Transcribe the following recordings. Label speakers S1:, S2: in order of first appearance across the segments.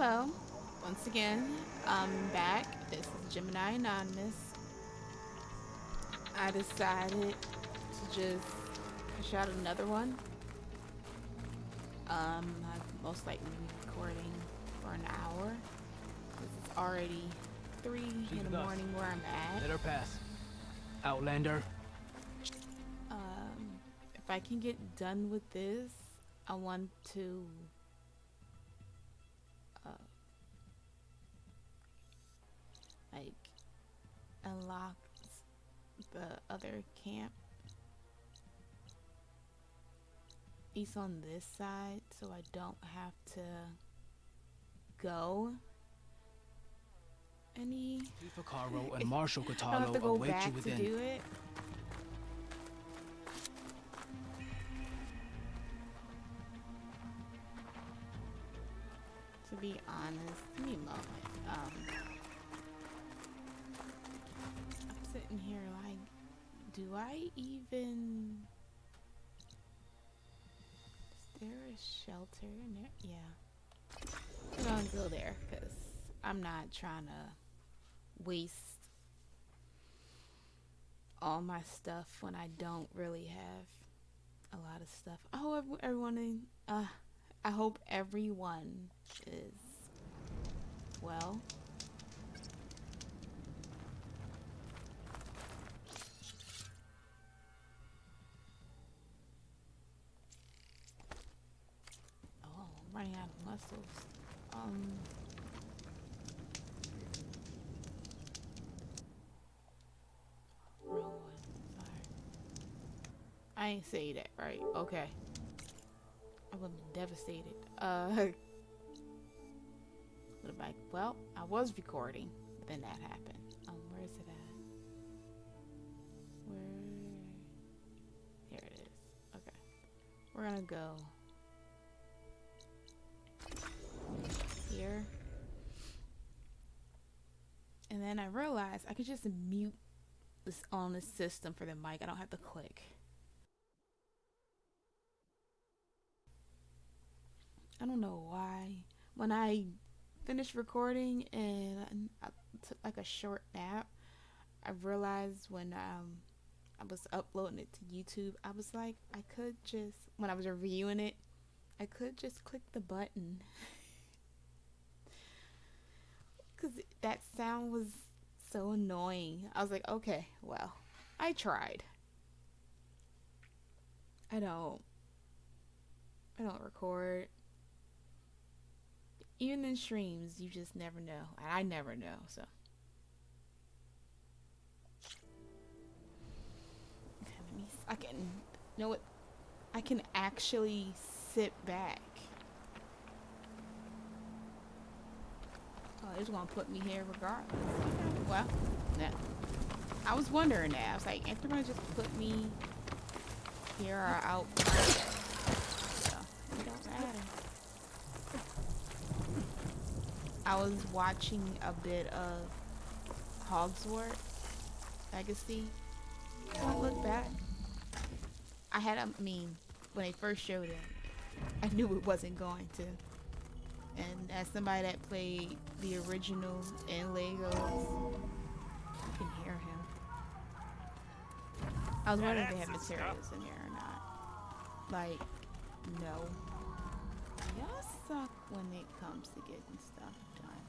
S1: Hello, once again, I'm back. This is Gemini Anonymous. I decided to just push out another one. I've most likely be recording for an hour. This is already 3 in the morning where I'm at.
S2: Let her pass. Outlander.
S1: If I can get done with this, I want to like unlock the other camp. He's on this side, so I don't have to go any.
S2: Tifa Caro and Marshal
S1: I don't have to
S2: Catalo
S1: go
S2: await you
S1: back to
S2: within.
S1: do it. To be honest, give me a moment. I'm sitting here like, do I even? Is there a shelter in there? Yeah. We're gonna go there because I'm not trying to waste all my stuff when I don't really have a lot of stuff. I hope everyone, I hope everyone is well. Oh, I'm running out of muscles. Wrong one. Sorry. I ain't say that right. Okay. I would have been devastated. Well, I was recording, but then that happened. Where is it at? Where? Here it is. Okay. We're gonna go here. And then I realized I could just mute this on the system for the mic. I don't have to click. I don't know why. When I finished recording and I took like a short nap, I realized when I was uploading it to YouTube, I was like, I could just, when I was reviewing it, I could just click the button. Because that sound was so annoying. I was like, okay, well, I tried. I don't record. Even in streams, you just never know. And I never know, so. Okay, I can, you know what? I can actually sit back. Oh, it's gonna put me here regardless. Okay, well, yeah. I was wondering that. I was like, ain't they gonna just put me here or out? So, it don't matter. I was watching a bit of Hogsworth Legacy. Don't look back. When they first showed it, I knew it wasn't going to. And as somebody that played the original in Legos, you can hear him. I was wondering if they have materials in here or not. Like, no. Y'all suck when it comes to getting stuff done.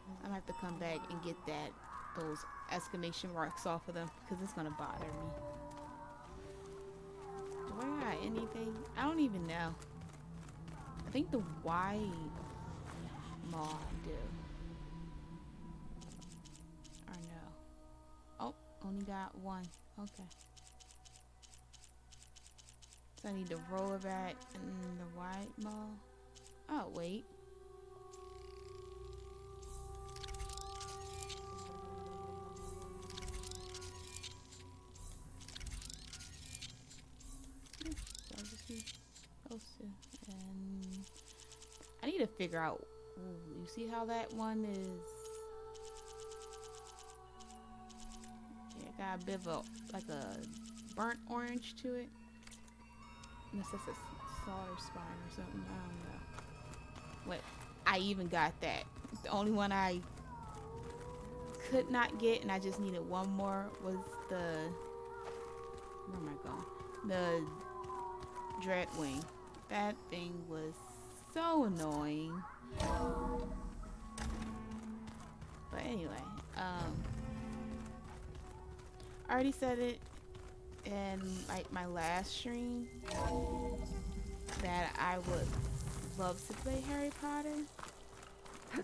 S1: I'm gonna have to come back and get those exclamation marks off of them because it's gonna bother me. Do I got anything? I don't even know. I think the white maw do. Or no. Oh, only got one. Okay. So I need the roller bat and the white maw. Oh, wait. And I need to figure out. Ooh, you see how that one is? Yeah, got a bit of like a burnt orange to it. Unless that's a slaughter spine or something. I don't know. What? I even got that. The only one I could not get, and I just needed one more, was the... Where am I going? The Dreadwing. That thing was so annoying. But anyway, I already said it in like my last stream that I would love to play Harry Potter,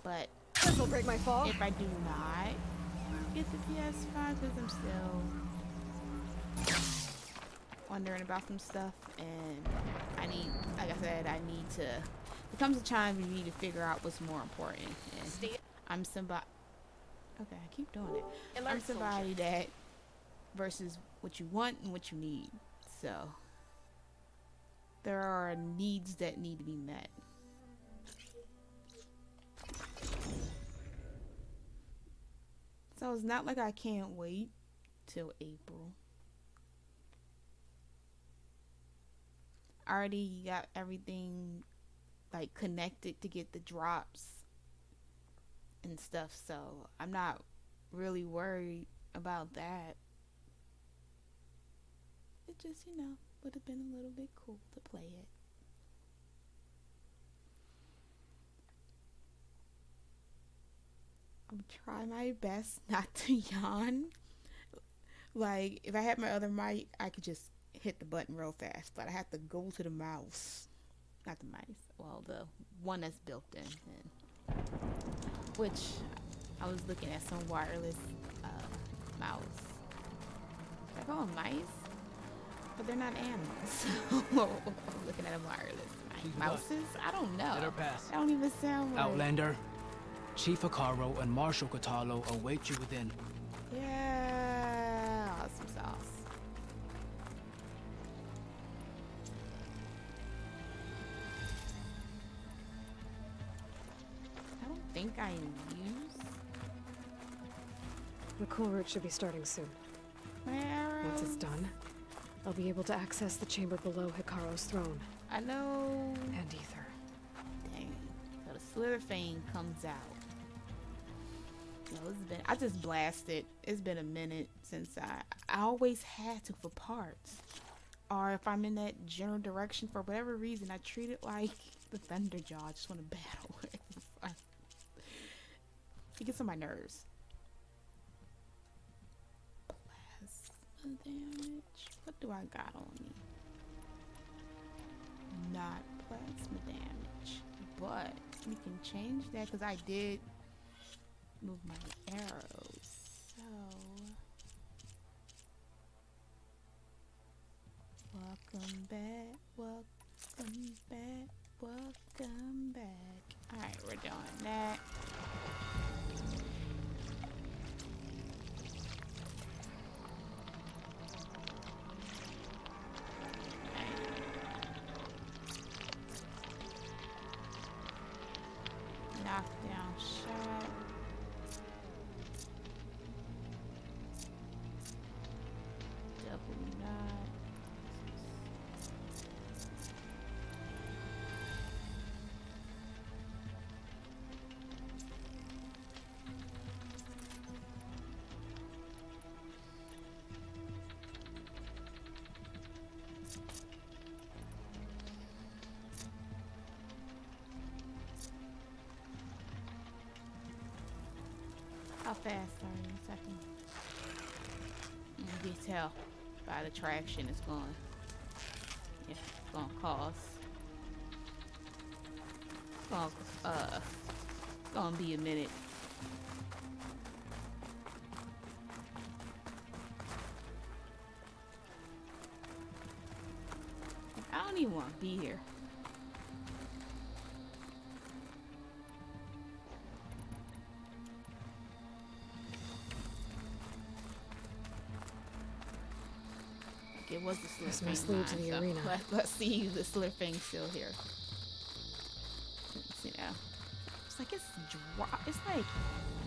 S1: but
S3: This'll break my fall.
S1: if I do not get the PS5, because I'm still wondering about some stuff, and I need, like I said, I need to. There comes a time you need to figure out what's more important. And I'm somebody. Okay, I keep doing it. I'm somebody that versus what you want and what you need. So there are needs that need to be met. So it's not like I can't wait till April. I already got everything like connected to get the drops and stuff, so I'm not really worried about that. It just, would have been a little bit cool to play it. I'm trying my best not to yawn. Like, if I had my other mic, I could just hit the button real fast, but I have to go to the mouse. Not the mice. Well, the one that's built in. Which, I was looking at some wireless mouse. I call them mice, but they're not animals. So, I'm looking at a wireless. Mouses? I don't know.
S2: Let her pass.
S1: That don't even sound right.
S2: Outlander, Chief Hikaru and Marshal Katalo await you within.
S1: Yeah, awesome sauce. I don't think I use
S3: The cool route should be starting soon.
S1: my arrows.
S3: Once it's done, I'll be able to access the chamber below Hikaru's throne
S1: I know.
S3: and ether.
S1: Dang. So the Slither Fang comes out. I just blasted. It's been a minute since I always had to for parts. Or if I'm in that general direction for whatever reason, I treat it like the Thunderjaw. I just want to battle it. It gets on my nerves. Plasma damage. What do I got on me? Not plasma damage. But we can change that because I did move my arrows. So welcome back, welcome back, welcome back. Alright, we're doing that. Knockdown shot. Double knot. How fast are you? Second. You can tell by the traction it's going. Yeah, it's gonna cause. It's gonna be a minute. I don't even want to be here. It was the Slither
S3: This
S1: Fang
S3: must lead to
S1: mine,
S3: the
S1: so
S3: arena.
S1: Let's see if the Slither Fang's still here. It's like it's dry. It's like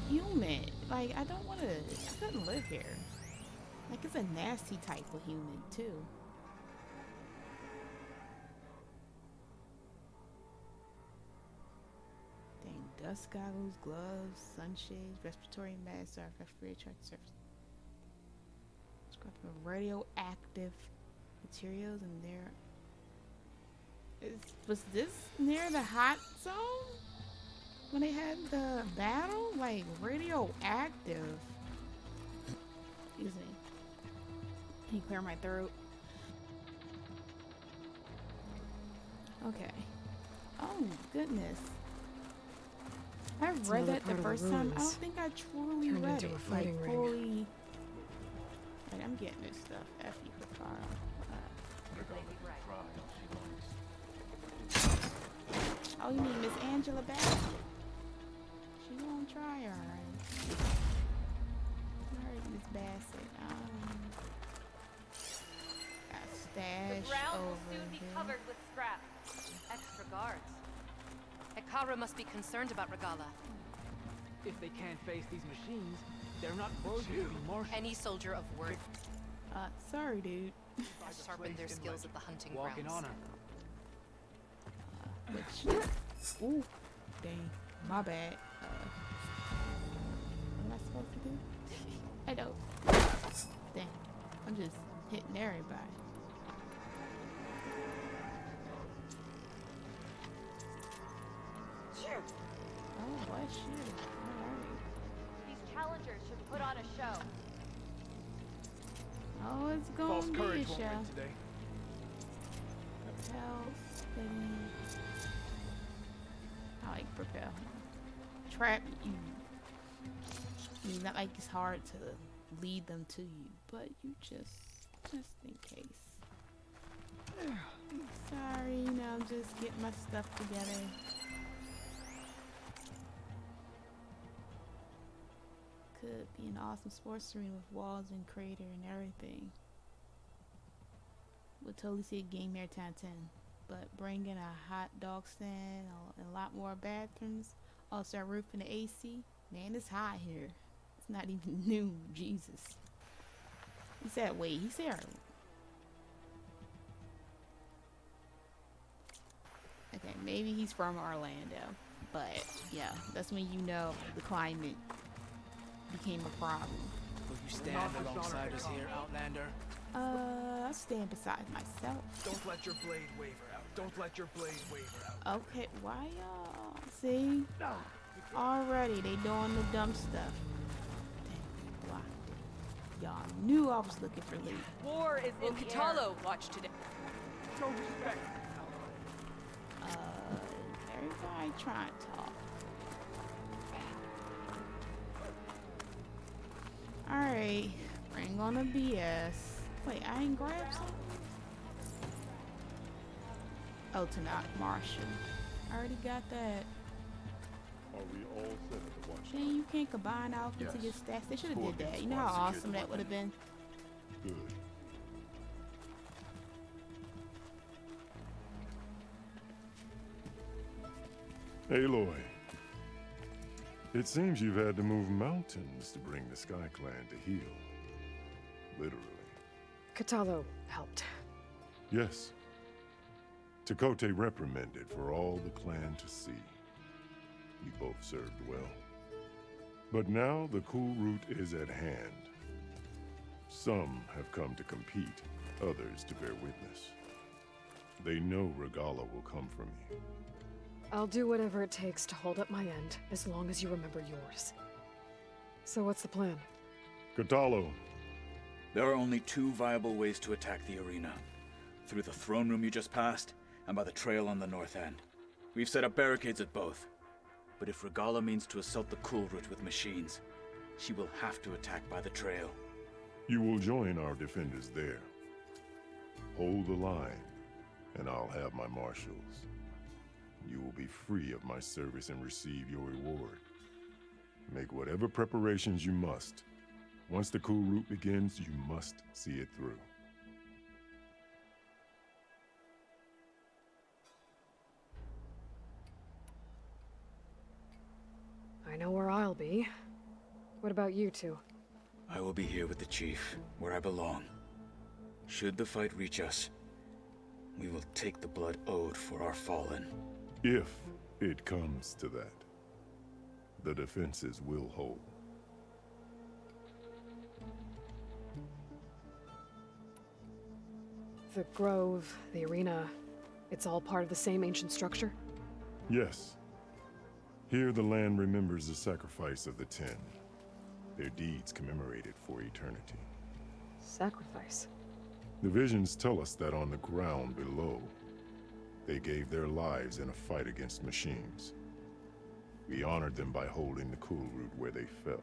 S1: humid. Like I don't want to. I couldn't live here. Like it's a nasty type of human too. dust goggles, gloves, sunshades, respiratory masks, or respiratory surface. Scrap of radioactive materials, and there. Was this near the hot zone when they had the battle? Like radioactive. Excuse me. Can you clear my throat? Okay. Oh goodness. I
S3: It's
S1: read
S3: another
S1: that the
S3: part of the
S1: first time. I don't
S3: ruins.
S1: think I truly
S3: Turned
S1: read
S3: into
S1: it.
S3: a fighting
S1: like
S3: ring.
S1: fully. Like, I'm getting this stuff. F you for Carl. Oh, you mean Miss Angela Bassett? She won't try, alright. Alright, Miss Bassett. Got
S4: The
S1: stash
S4: ground will
S1: over
S4: soon be
S1: there.
S4: covered with scrap. Extra guards. Hekara must be concerned about Regala.
S2: If they can't face these machines, they're not worthy to be marshals.
S4: Any soldier of worth
S1: Sorry, dude.
S4: has sharpened their skills at the hunting
S2: Walk in
S4: grounds.
S2: honor.
S1: Which, ooh, dang, my bad. What am I supposed to do? I don't. Dang, I'm just hitting everybody. Oh, what shit? Alright.
S4: These challengers should put on a show.
S1: Oh, it's
S2: False
S1: gonna be
S2: courage
S1: a
S2: won't
S1: show.
S2: win today.
S1: Propel, steady. I like propel. Trap you. I mean, not like it's hard to lead them to you, but you just in case. Sorry, you know, I'm just getting my stuff together. Could be an awesome sports arena with walls and crater and everything. Would totally see a game here 10 10. But bring in a hot dog stand and a lot more bathrooms. Also a roof and the AC. Man, it's hot here. It's not even noon. Jesus. He said, wait, he said. Okay, maybe he's from Orlando. But yeah, that's when you know the climate became a problem.
S2: Will you stand alongside us here, Outlander?
S1: I'll stand beside myself.
S2: Don't let your blade waver out. Don't let your blade waver out.
S1: Okay, why y'all? See? Already, they doing the dumb stuff. Dang, blocked it. Y'all knew I was looking for lead.
S4: War is in the air.
S5: Watch today.
S2: Show respect.
S1: Everybody trying to talk. Alright, bring on the BS. Wait, I ain't grabbed something? Oh, to not Marshall. I already got that.
S6: Are we all set at the watch?
S1: Dang, you can't combine outfits to get stats. They should have did that. You know how awesome that would have been?
S6: Good. Aloy, it seems you've had to move mountains to bring the Sky Clan to heel. Literally.
S3: Katalo helped.
S6: Yes. Tekote reprimanded for all the clan to see. You both served well. But now the cool route is at hand. Some have come to compete, others to bear witness. They know Regala will come for me.
S3: I'll do whatever it takes to hold up my end, as long as you remember yours. So what's the plan?
S6: Katalo,
S7: There are only two viable ways to attack the arena. Through the throne room you just passed, and by the trail on the north end. We've set up barricades at both. But if Regala means to assault the cool route with machines, she will have to attack by the trail.
S6: you will join our defenders there. Hold the line, and I'll have my marshals. You will be free of my service and receive your reward. Make whatever preparations you must. Once the cool route begins, you must see it through.
S3: I know where I'll be. What about you two?
S7: I will be here with the chief, where I belong. Should the fight reach us, we will take the blood owed for our fallen.
S6: If it comes to that. the defenses will hold.
S3: The grove, the arena, it's all part of the same ancient structure?
S6: Yes. Here the land remembers the sacrifice of the Ten. Their deeds commemorated for eternity.
S3: Sacrifice?
S6: The visions tell us that on the ground below, they gave their lives in a fight against machines. We honored them by holding the cool root where they fell.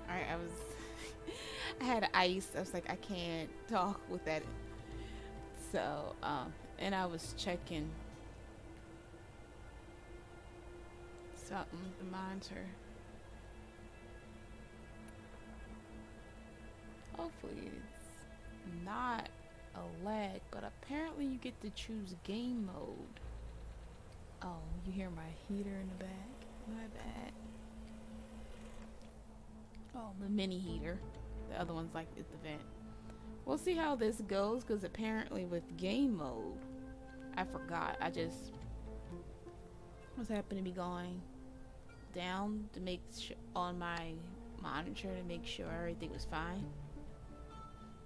S1: Alright, I had ice. I was like, I can't talk with that. So, and I was checking something, the monitor. Hopefully it's not a lag, but apparently you get to choose game mode. Oh, you hear my heater in the back? My bad. Oh, the mini heater. The other one's like at the vent. We'll see how this goes, because apparently with game mode, I forgot. I just was happening to be going down to make sure on my monitor to make sure everything was fine.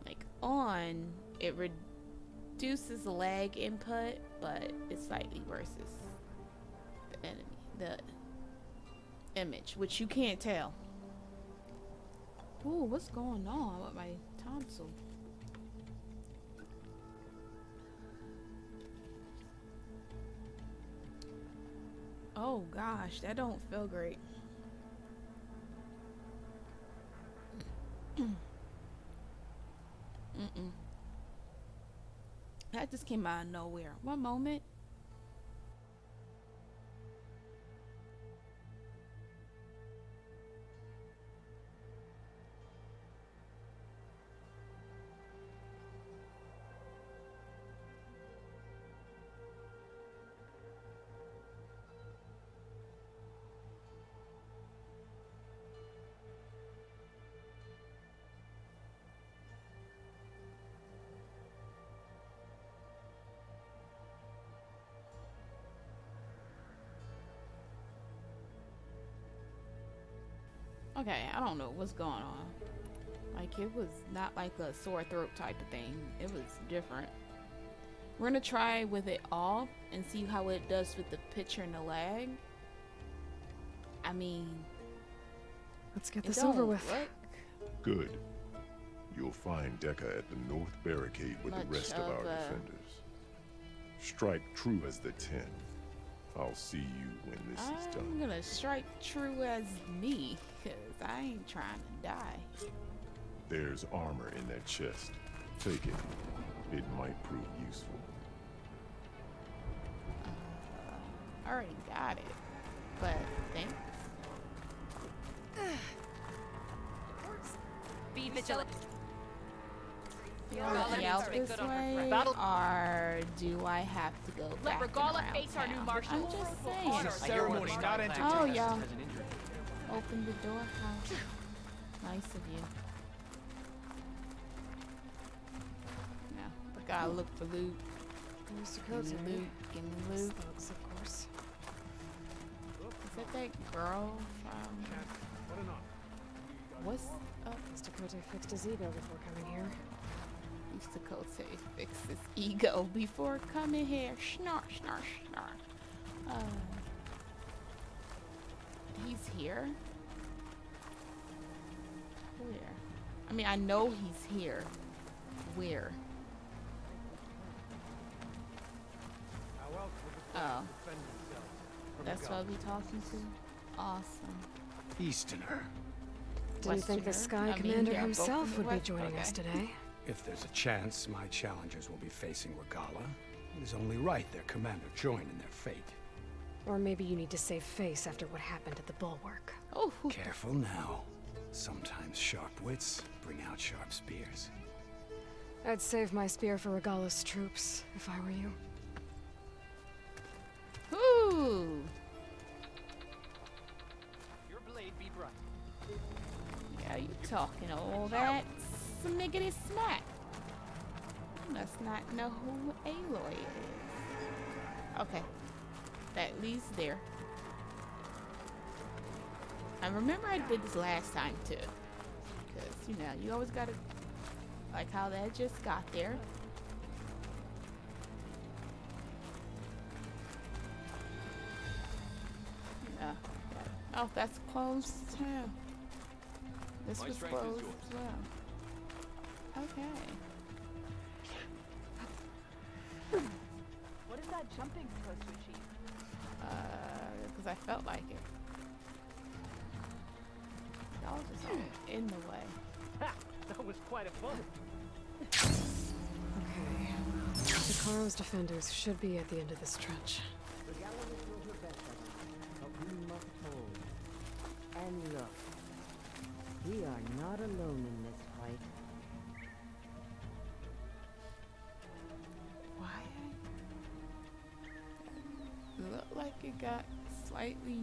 S1: Like on, it reduces the lag input, but it slightly worsens the enemy, the image, which you can't tell. Ooh, what's going on with my tonsil? Oh gosh, that don't feel great. That just came out of nowhere. One moment. Okay, I don't know what's going on. Like, it was not like a sore throat type of thing. It was different. We're gonna try with it off and see how it does with the picture and the lag. I mean,
S3: let's get this over with.
S6: Good. You'll find Deca at the north barricade with the rest of our defenders. Strike true as the 10. I'll see you when this is done.
S1: I'm gonna strike true as me, because I ain't trying to die.
S6: There's armor in that chest. Take it. It might prove useful.
S1: I already got it, but thanks.
S4: Be vigilant.
S1: me out this way, or do I have to go
S5: Let
S1: back
S5: Regala
S1: and around
S5: face our new
S1: town?
S5: marshal.
S1: I'm just saying.
S2: Ceremony not entertained.
S1: Oh, yeah. Open the door. How nice of you. No, I gotta look for loot.
S3: Mr.
S1: Give
S3: Coates,
S1: me loot. Give me loot.
S3: Thugs, of course.
S1: Is that that girl from... What's up?
S3: Mr. Cote fixed his ego before coming here.
S1: Mr. Cote fix his ego before coming here. Snark, snark, snark. He's here? Where? I mean, I know he's here. Where? Oh. That's what we talking to? Awesome.
S8: Easterner.
S3: Did you think the Sky Commander himself would be joining us today?
S8: If there's a chance my challengers will be facing Regala, it is only right their commander join in their fate.
S3: Or maybe you need to save face after what happened at the Bulwark.
S1: Oh.
S8: Careful now. Sometimes sharp wits bring out sharp spears.
S3: I'd save my spear for Regala's troops, if I were you.
S1: Ooh.
S2: Your blade be bright.
S1: Yeah, you talking all that smiggity smack. You must not know who Aloy is. Okay. That leads there. I remember I did this last time too. Because, you know, you always gotta like how that just got there. Yeah. Oh, that's closed too. This was closed as well. Okay.
S5: What is that jumping supposed to achieve?
S1: Because I felt like it. Y'all just all in the way.
S2: Ha! That was quite a fun.
S3: Okay. Zakaro's defenders should be at the end of this trench.
S9: Regala will do her best, but we must hold. And look, we are not alone in this fight.
S1: Why? It looked like it got slightly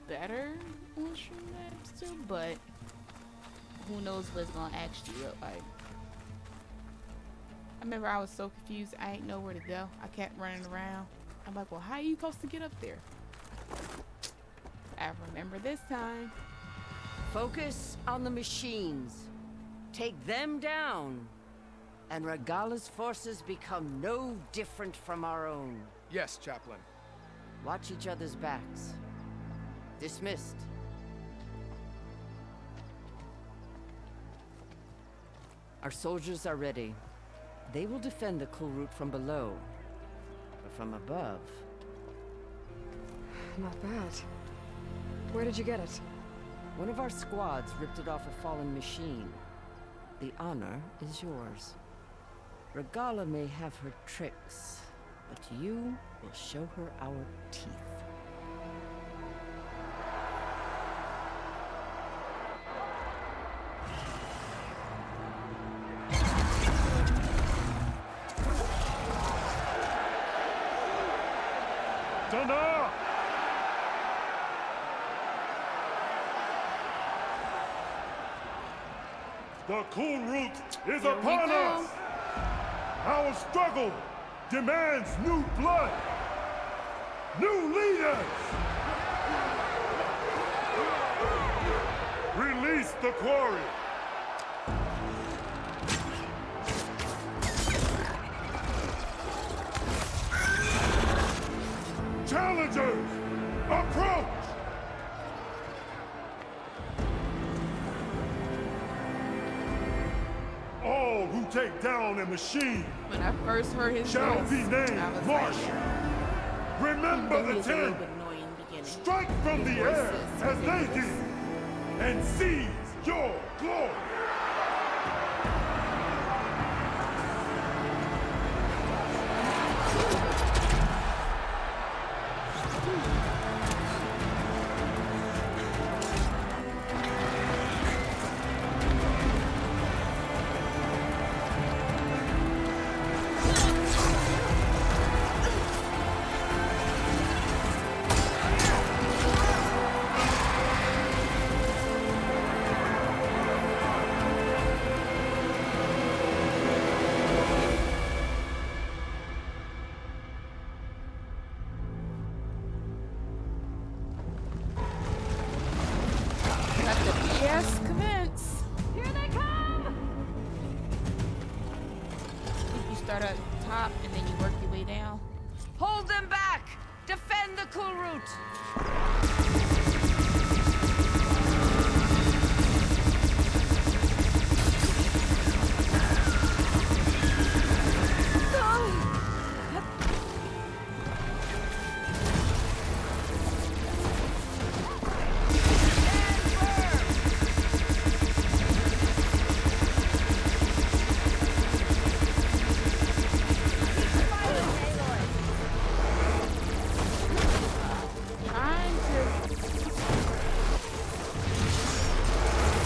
S1: better on Stream Labs too, but who knows what it's gonna actually look like. I remember I was so confused, I ain't know where to go. I kept running around. I'm like, well, how are you supposed to get up there? I remember this time.
S9: Focus on the machines. Take them down. And Regala's forces become no different from our own.
S10: Yes, Chaplain.
S9: Watch each other's backs. Dismissed. Our soldiers are ready. They will defend the cool route from below. But from above...
S3: Not bad. Where did you get it?
S9: One of our squads ripped it off a fallen machine. The honor is yours. Regala may have her tricks, but you will show her our teeth.
S6: Thunder! The cool route is
S1: Here we
S6: upon
S1: go.
S6: us! Our struggle demands new blood! New leaders! Release the quarry! Challengers, approach! All who take down a machine
S1: When I first heard his
S6: shall
S1: voice,
S6: be named
S1: I was
S6: Marshal.
S1: like,
S6: Remember
S1: he
S6: the
S1: was a little
S6: 10.
S1: bit annoying in the beginning.
S6: Strike from the air
S1: voices
S6: as they
S1: ridiculous.
S6: did, and seize your glory.
S1: Yes, commence.
S5: Here they come!
S1: You start at the top and then you work your way down.
S9: Hold them back! Defend the cool route!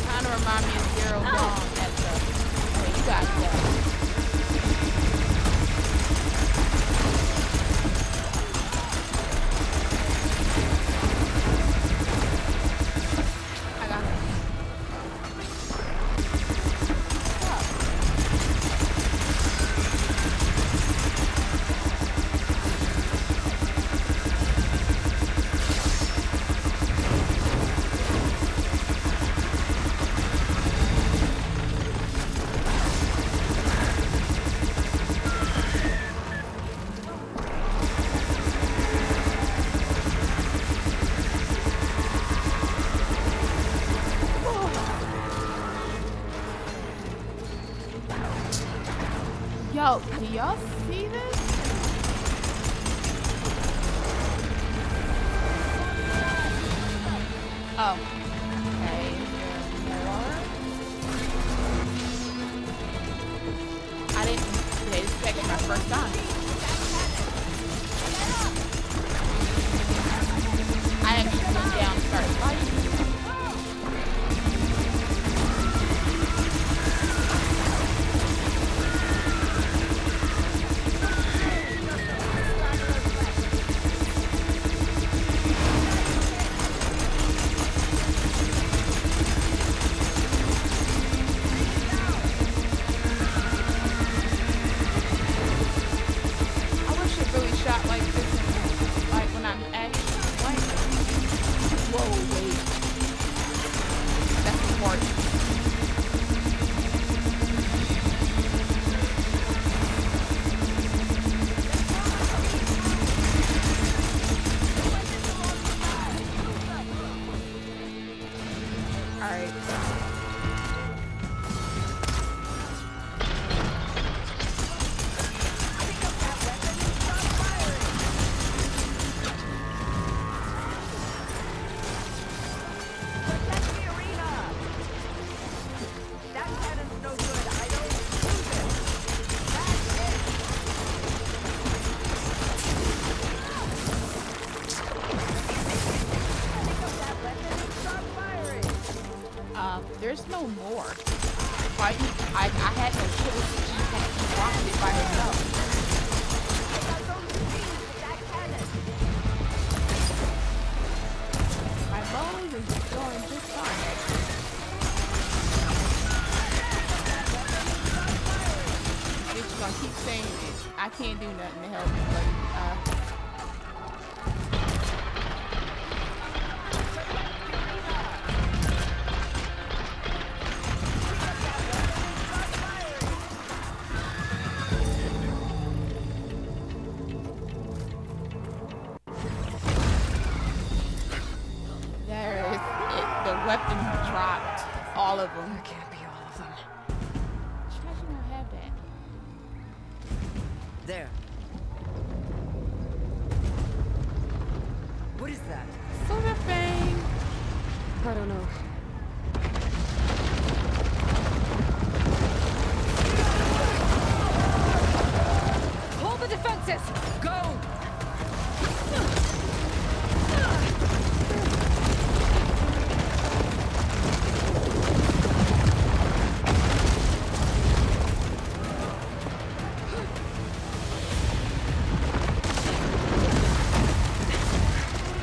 S1: Kind of remind me of Zero Dawn at the. Oh, you got that. I got it. Yo, do y'all see this? Oh. Okay, is there more? I didn't. Okay, this is actually my first time. I actually went down and started fighting. I wish it really shot like this, like when I'm actually playing. Whoa, wait. That's important. Alright.
S5: Protect the arena! That cannon's no good. I don't use it. That's it. Pick up that weapon and start firing.
S1: There's no more. Fighting. I had no choice. She had to block it by herself.
S5: I got those machines with that cannon.
S1: My bow is going just fine. Bitch gonna keep saying it. I can't do nothing to help you, buddy. There is it. The weapon dropped. All of them.
S3: That can't be all of them.
S1: She actually don't have that.
S9: There. What is that?
S1: Sort of thing.
S3: I don't know. Hold the defenses!
S9: Go!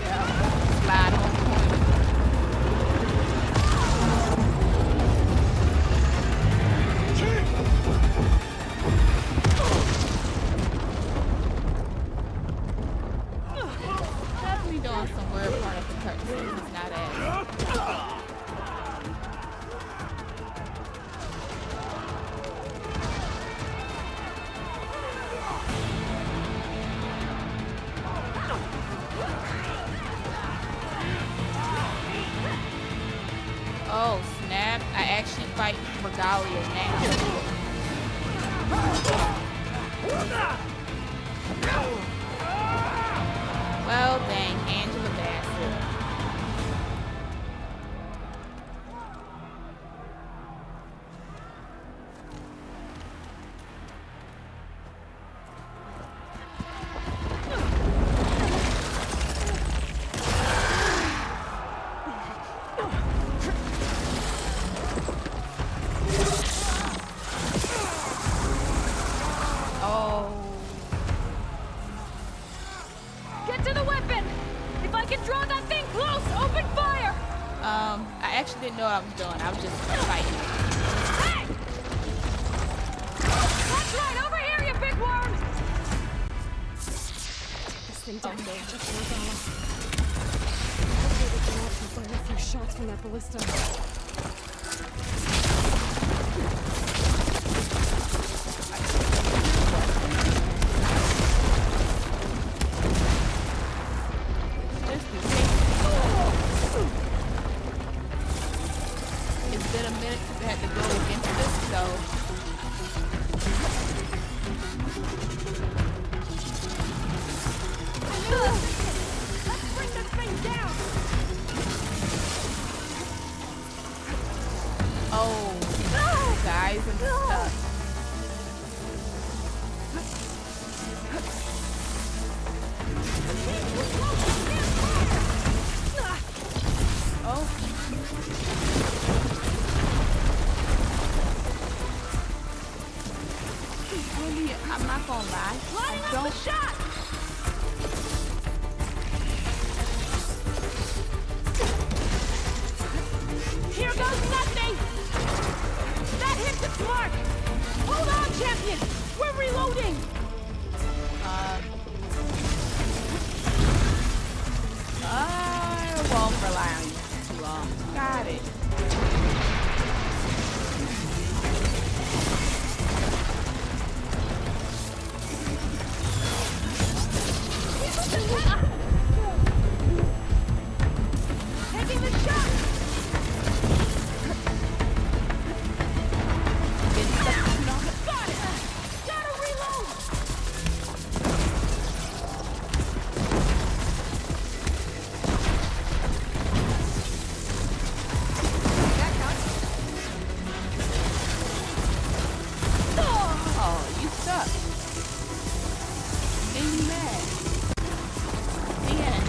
S1: Yeah, slide on point. fight Regalia now. Well, dang, Angela Bassett.
S5: Get to the weapon! If I can draw that thing close, open fire!
S1: I actually didn't know what I was doing. I was just fighting.
S5: Hey! That's right, over here, you big worm!
S3: This thing down
S1: Okay.
S3: there, just Regala. Hopefully the Geralt can fire a few shots from that ballista.
S1: Just in case. It's been a minute since I had to go against this, so.
S5: Let's bring this thing down!
S1: Oh, guys, I'm stuck. Oh. Really, I'm not gonna lie.
S5: Lining
S1: I
S5: up
S1: don't.
S5: the shot! Here goes nothing! That hits its mark! Hold on, champion! We're reloading!
S1: I won't rely on you too long. Got it.
S5: Taking the shot! Got it! Gotta reload! That counts.
S1: Oh, you suck. Then you mad. The end.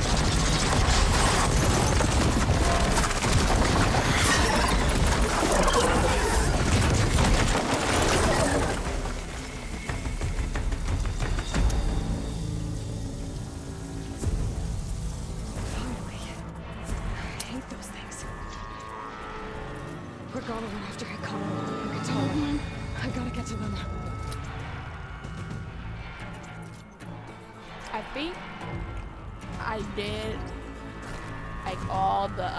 S3: Finally. I hate those things. Regala went after Hikaru and Katara. I gotta get to them.
S1: I think I did like all the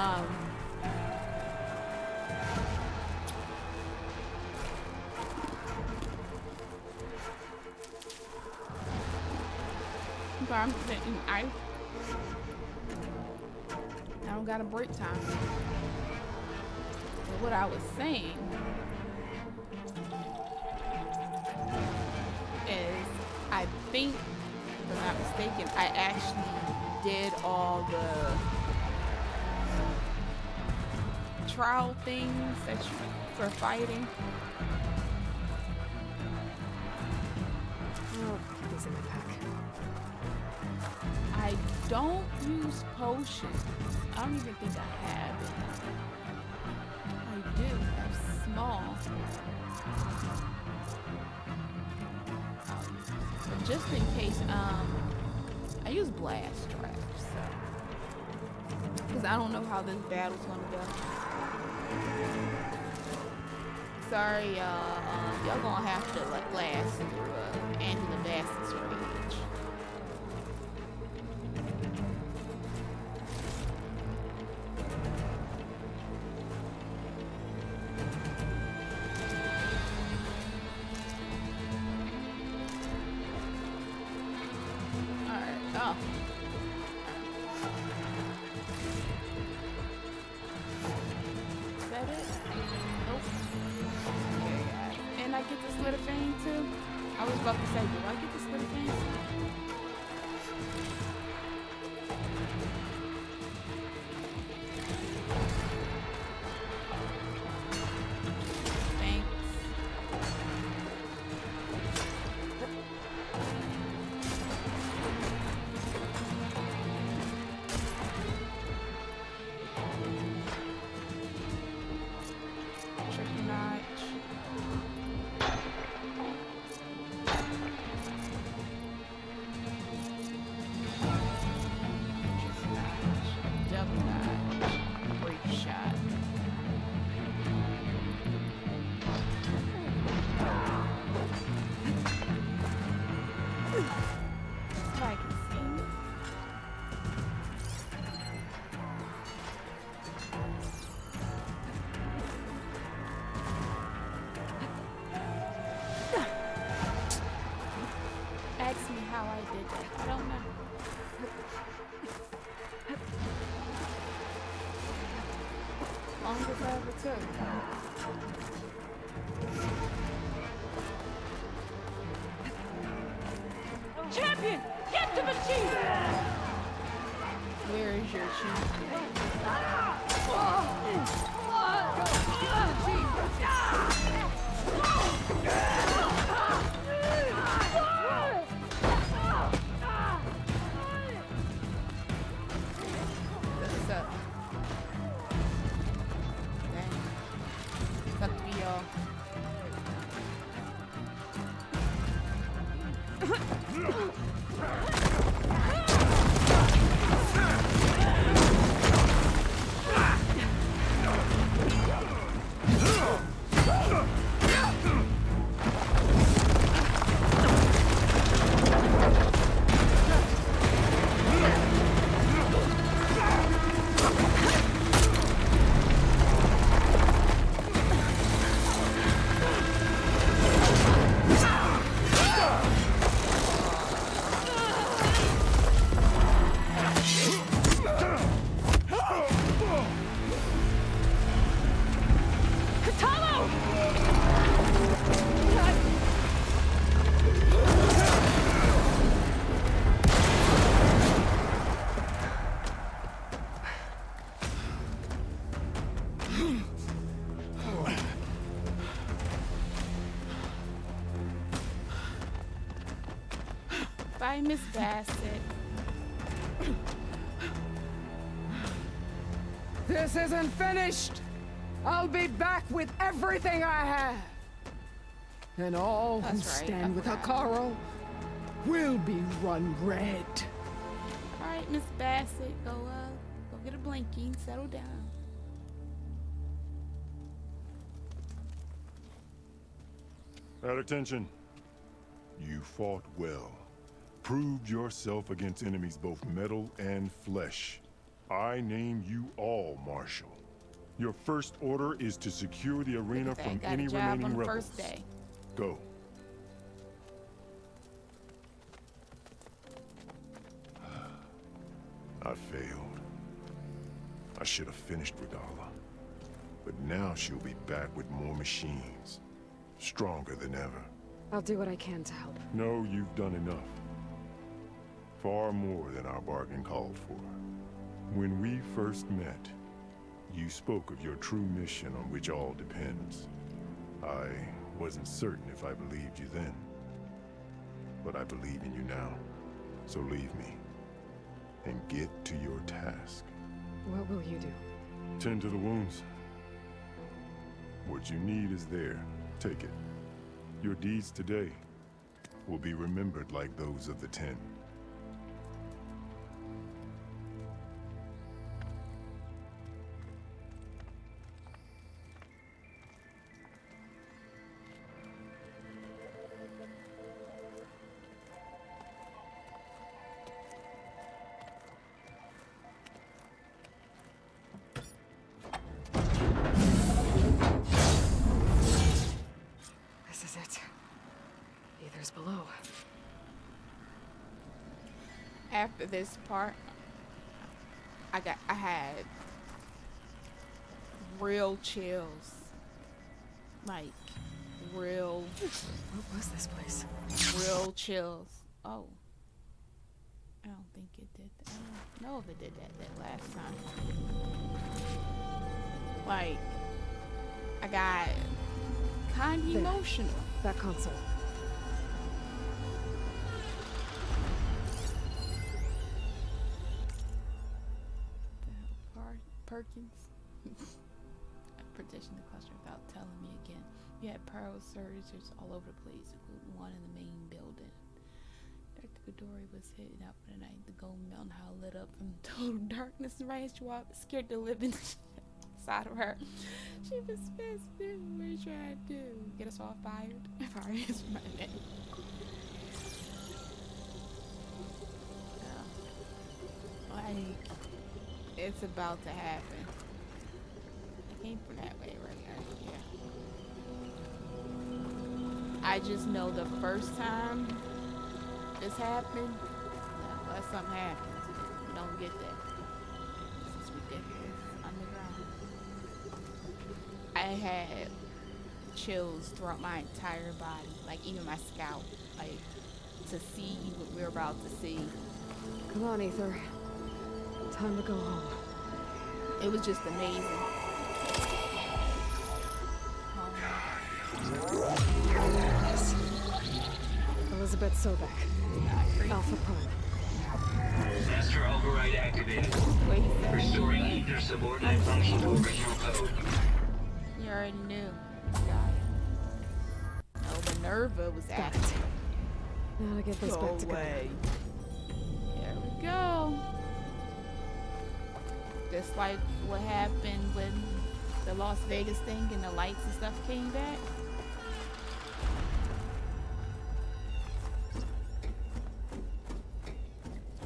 S1: but I'm thinking I don't got a break time. But what I was saying is I think, if I'm not mistaken, I actually did all the trial things that you for fighting.
S3: I'll keep these in my pack.
S1: I don't use potions. I don't even think I have it. I do. They're small. I'll use it. But just in case, I use blast traps, so. Because I don't know how this battle's gonna go. Sorry, y'all. Y'all gonna have to like last through Angela Bassett's rage. Alright, oh. Is that it? Nope. about to say, do I get this little fancy? Thanks. Triple notch. Double notch. Break shot. I can see. Ask me how I did that. I don't know. Longest I ever took.
S5: Champion, get to the chief!
S1: Where is your chief? What's up? Dang. It's up to y'all. Bye, Miss Bassett.
S3: This isn't finished! I'll be back with everything I have! And all who
S1: That's right,
S3: stand
S1: I
S3: with
S1: forgot.
S3: Hikaru will be run red.
S1: All right, Miss Bassett, go get a blinky and settle down.
S6: At attention. You fought well. Proved yourself against enemies both metal and flesh. I name you all Marshal. Your first order is to secure the arena
S1: Look at that,
S6: from
S1: got a
S6: any
S1: job
S6: remaining
S1: on the
S6: rebels.
S1: first day.
S6: Go. I failed. I should have finished Regala. But now she'll be back with more machines. Stronger than ever.
S3: I'll do what I can to help.
S6: No, you've done enough. Far more than our bargain called for. When we first met, you spoke of your true mission on which all depends. I wasn't certain if I believed you then. But I believe in you now. So leave me. And get to your task.
S3: What will you do?
S6: Tend to the wounds. What you need is there. Take it. Your deeds today will be remembered like those of the 10.
S3: This is it. Ether's below.
S1: After this part, I had real chills. Like, real,
S5: What was this place?
S1: real chills. Oh. I don't think it did that. I don't know if it did that last time. Like, I got kind of emotional.
S5: That console.
S1: Perkins. I partitioned the cluster without telling me again. We had pearl surges all over the place, including one in the main building. Dr. Godori was hitting up for the night. The gold mountain how lit up from total darkness and rain swap scared the living side of her. She was pissed. What are you trying to do? Get us all fired? Fired is my name. Like, it's about to happen. I came from that way, right? Yeah. I just know the first time this happened, unless something happens, we don't get that. This is ridiculous. Underground. I had chills throughout my entire body, like even my scalp, like to see what we're about to see.
S5: Come on, Ether. Time to go home.
S1: It was just amazing.
S5: Elizabeth Sobek. Alpha Prime.
S10: Master override activated.
S1: Wait,
S10: Restoring ether subordinate function to original code.
S1: you already knew. Got it. Oh, Minerva was active.
S5: Now to get this back together.
S1: Here we go. Just like what happened when the Las Vegas thing and the lights and stuff came back.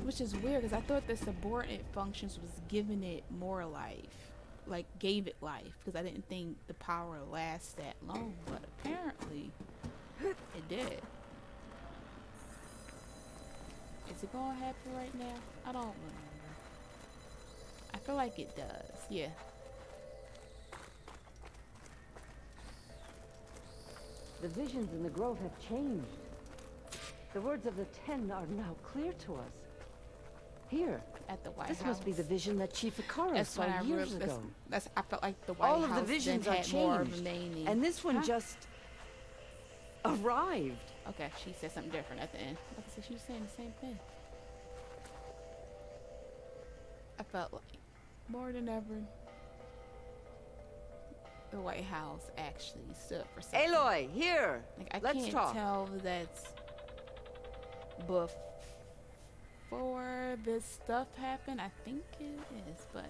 S1: Which is weird because I thought the subordinate functions was giving it more life. Like gave it life because I didn't think the power would last that long, but apparently it did. Is it gonna happen right now? I don't remember. I feel like it does, yeah.
S9: The visions in the grove have changed. The words of the Ten are now clear to us. Here,
S1: At the White
S9: this
S1: House.
S9: must be the vision that Chief Ikara
S1: That's
S9: saw
S1: when I
S9: years ago.
S1: I felt like the White
S9: All
S1: House
S9: of the visions
S1: then
S9: are
S1: had more
S9: changed,
S1: remaining.
S9: and this one
S1: Huh?
S9: just arrived.
S1: Okay, she said something different at the end. Like I said, she was saying the same thing. I felt like more than ever, the White House actually stood for something.
S9: Aloy, here.
S1: Like I
S9: Let's
S1: can't
S9: talk.
S1: tell that's before this stuff happened. I think it is, but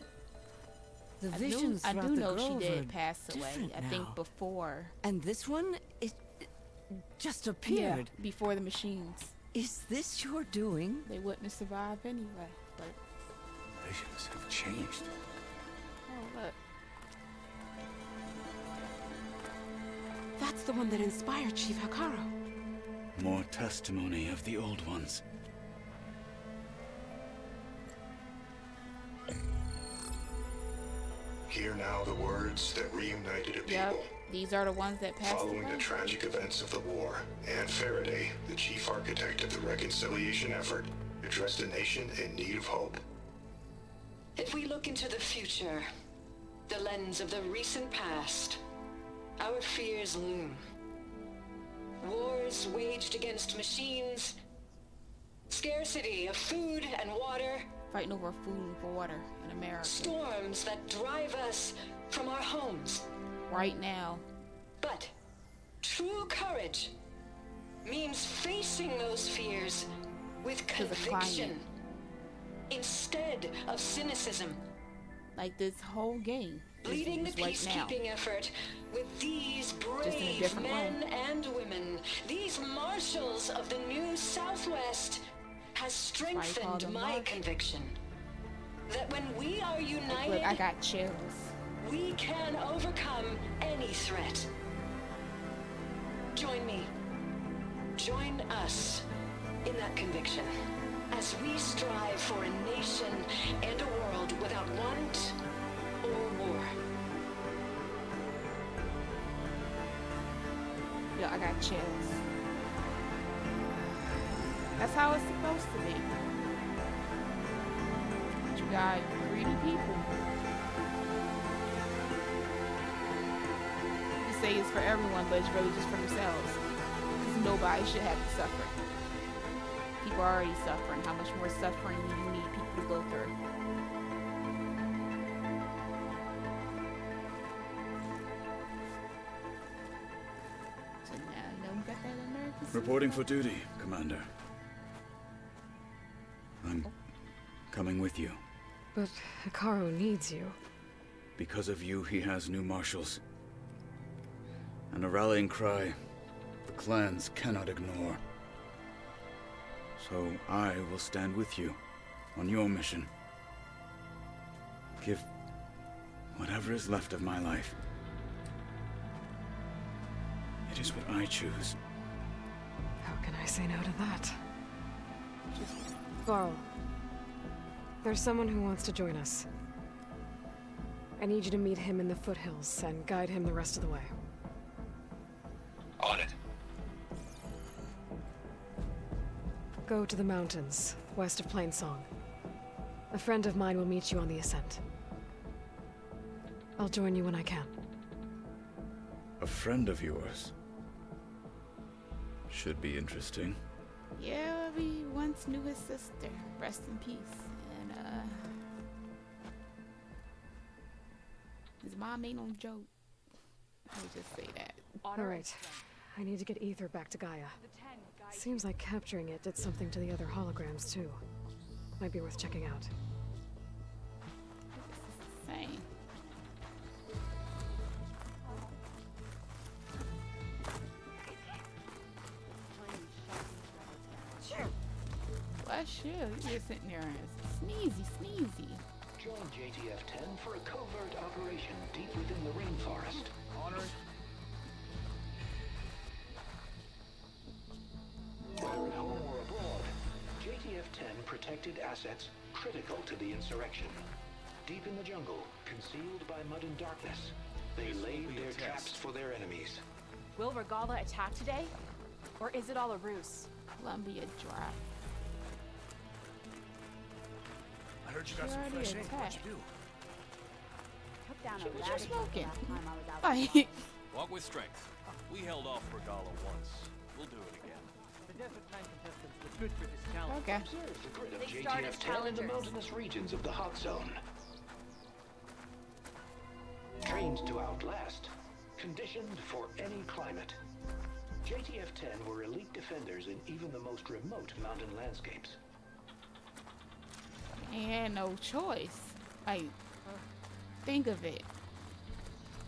S9: The
S1: I
S9: visions
S1: do
S9: throughout the
S1: know she
S9: grove
S1: did
S9: are
S1: pass away.
S9: different
S1: I
S9: now.
S1: think before.
S9: And this one, it just
S1: Yeah,
S9: appeared.
S1: before the machines.
S9: Is this your doing?
S1: They wouldn't survive anyway. But
S8: Visions have changed.
S1: oh look,
S5: That's the one that inspired Chief Hakaro.
S7: More testimony of the old ones.
S11: Hear now the words that reunited a people.
S1: yep, these are the ones that passed
S11: Following
S1: away.
S11: the tragic events of the war, Anne Faraday, the chief architect of the reconciliation effort, addressed a nation in need of hope.
S12: If we look into the future, the lens of the recent past, our fears loom. Wars waged against machines, scarcity of food and water,
S1: Fighting over food and water in America
S12: storms that drive us from our homes.
S1: right now.
S12: But true courage means facing those fears with
S1: To the
S12: conviction
S1: climate.
S12: instead of cynicism.
S1: Like this whole game
S12: Leading the
S1: is right now.
S12: peacekeeping effort with these
S1: Just in a
S12: brave
S1: different
S12: men
S1: way.
S12: and women, these marshals of the new Southwest, has
S1: why you call
S12: strengthened
S1: them
S12: my
S1: marshals.
S12: conviction that when we are
S1: Like,
S12: united,
S1: look, I got chills.
S12: we can overcome any threat. Join me. Join us in that conviction as we strive for a nation and a world without want or war.
S1: I got chills. That's how it's supposed to be. But you got greedy people. You say it's for everyone, but it's really just for themselves. Because nobody should have to suffer. People are already suffering. How much more suffering do you need people to go through? So now you know you got that American system?
S7: Reporting for duty, Commander. I'm coming with you.
S13: But Hikaru needs you.
S7: Because of you, he has new marshals. And a rallying cry the clans cannot ignore. So I will stand with you on your mission. Give whatever is left of my life. It is what I choose.
S13: How can I say no to that? Varl, there's someone who wants to join us. I need you to meet him in the foothills and guide him the rest of the way.
S11: On it.
S13: Go to the mountains, west of Plainsong. A friend of mine will meet you on the ascent. I'll join you when I can.
S7: A friend of yours? Should be interesting.
S1: Yeah, we once knew his sister. Rest in peace. And, his mom ain't no joke. Let me just say that.
S13: Alright. I need to get Ether back to Gaia. Seems like capturing it did something to the other holograms, too. Might be worth checking out.
S1: Same. Bless you. You're just sitting there and sneezy.
S11: Join JTF-10 for a covert operation deep within the rainforest.
S2: Honor.
S11: Whether at home or abroad, JTF-10 protected assets critical to the insurrection. Deep in the jungle, concealed by mud and darkness, they laid their traps for their enemies.
S5: Will Regala attack today? Or is it all a ruse?
S1: Columbia Drive.
S8: I heard you got some fresh ink. What'd you do?
S5: Took down
S1: What
S5: a
S1: you
S5: rabbit
S1: smoking?
S5: last time I was out.
S1: Like,
S14: Walk with strength. We held off Regala once. We'll do it again.
S2: The Desert Man contestants look good for this challenge.
S1: okay.
S11: Observe the grid of
S5: They start as
S11: JTF-10 in the
S5: challengers.
S11: mountainous regions of the hot zone. Trained to outlast, conditioned for any climate. JTF-10 were elite defenders in even the most remote mountain landscapes.
S1: Ain't had no choice. Like, think of it.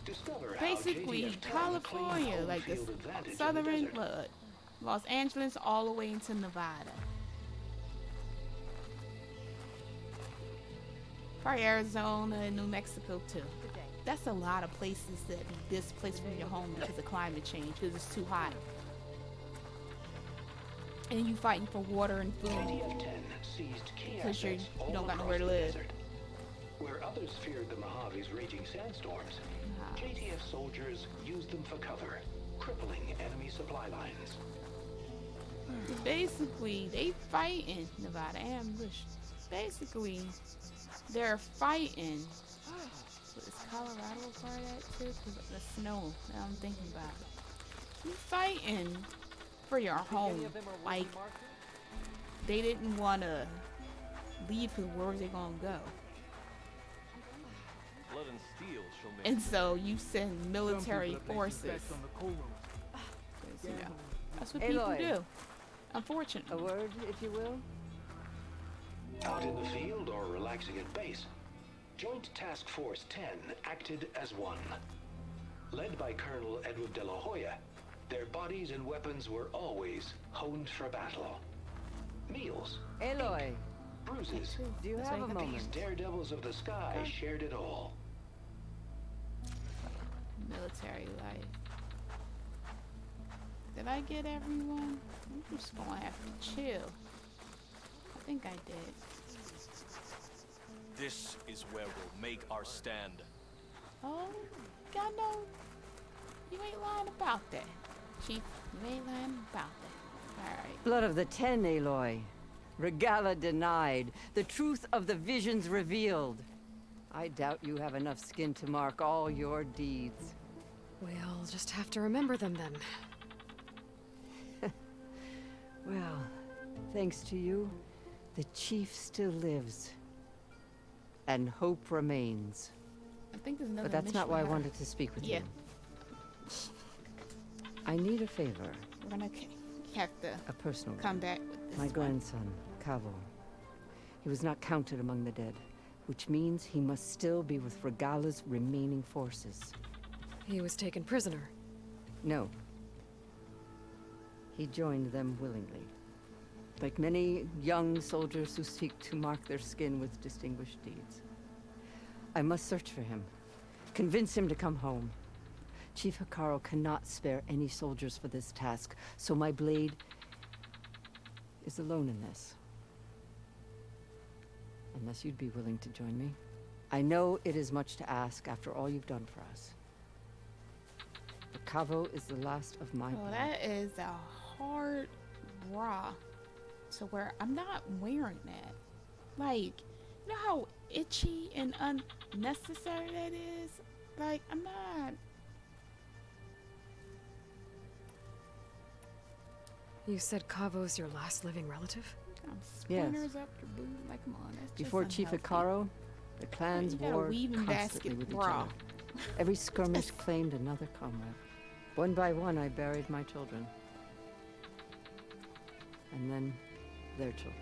S11: Discover how
S1: Basically,
S11: JTF-10
S1: California,
S11: claimed
S1: like the
S11: home field advantage in the
S1: southern
S11: desert.
S1: Los Angeles all the way into Nevada. Probably Arizona and New Mexico too. That's a lot of places that be displaced from your home because of climate change, because it's too hot. And you fighting for water and food
S11: JTF-10 seized key
S1: because you
S11: assets
S1: don't
S11: all
S1: got
S11: across
S1: nowhere to
S11: the
S1: live.
S11: desert. Where others feared the Mojave's raging sandstorms, JTF soldiers used them for cover, crippling enemy supply lines.
S1: Basically, they fighting Nevada ambush. Basically, they're fighting. Is Colorado a part of that too? Because of the snow that I'm thinking about. You fighting for your home. Like, they didn't want to leave because where were they going to go?
S14: Blood and steel shall make
S1: And so you send military
S2: Some people have
S1: forces.
S2: placed bets on the cool rooms.
S1: 'Cause, you know, that's what people
S9: Aloy.
S1: do. Unfortunately.
S9: A word, if you will?
S11: Out in the field or relaxing at base, Joint Task Force 10 acted as one. Led by Colonel Edward de la Hoya, their bodies and weapons were always honed for battle. Meals,
S9: Aloy,
S11: bruises,
S9: do you
S1: That's
S9: have a
S1: right.
S11: these
S9: moment?
S11: daredevils of the sky shared it all.
S1: Military life. Did I get everyone? I'm just gonna have to chill. I think I did.
S14: This is where we'll make our stand.
S1: Oh, God no. You ain't lying about that. Chief, you ain't lying about that. Alright.
S9: Blood of the Ten, Aloy. Regala denied. The truth of the visions revealed. I doubt you have enough skin to mark all your deeds.
S13: We'll just have to remember them then.
S9: Well, thanks to you, the Chief still lives. And hope remains.
S1: I think there's another
S9: But that's not why I
S1: mission.
S9: wanted to speak with
S1: Yeah.
S9: you. I need a favor.
S1: We're gonna have to
S9: A personal one.
S1: come back with this
S9: My
S1: one.
S9: grandson, Cavo. He was not counted among the dead, which means he must still be with Regala's remaining forces.
S13: He was taken prisoner.
S9: No. He joined them willingly. Like many young soldiers who seek to mark their skin with distinguished deeds. I must search for him. Convince him to come home. Chief Hikaru cannot spare any soldiers for this task, so my blade is alone in this. Unless you'd be willing to join me. I know it is much to ask after all you've done for us. But Cavo is the last of my
S1: Oh,
S9: blood.
S1: that is a hard bra to wear. I'm not wearing that. Like, you know how itchy and unnecessary that is? Like, I'm not.
S13: You said Cavo's your last living relative?
S1: I'm
S9: Yes.
S1: splinters up your boob. Like, come on. That's
S9: Before
S1: just
S9: Chief
S1: unhealthy.
S9: Hikaru, the clans
S1: You got a
S9: warred
S1: weaving
S9: constantly
S1: basket
S9: with each
S1: bra.
S9: other. Every skirmish claimed another comrade. One by one, I buried my children. And then their children.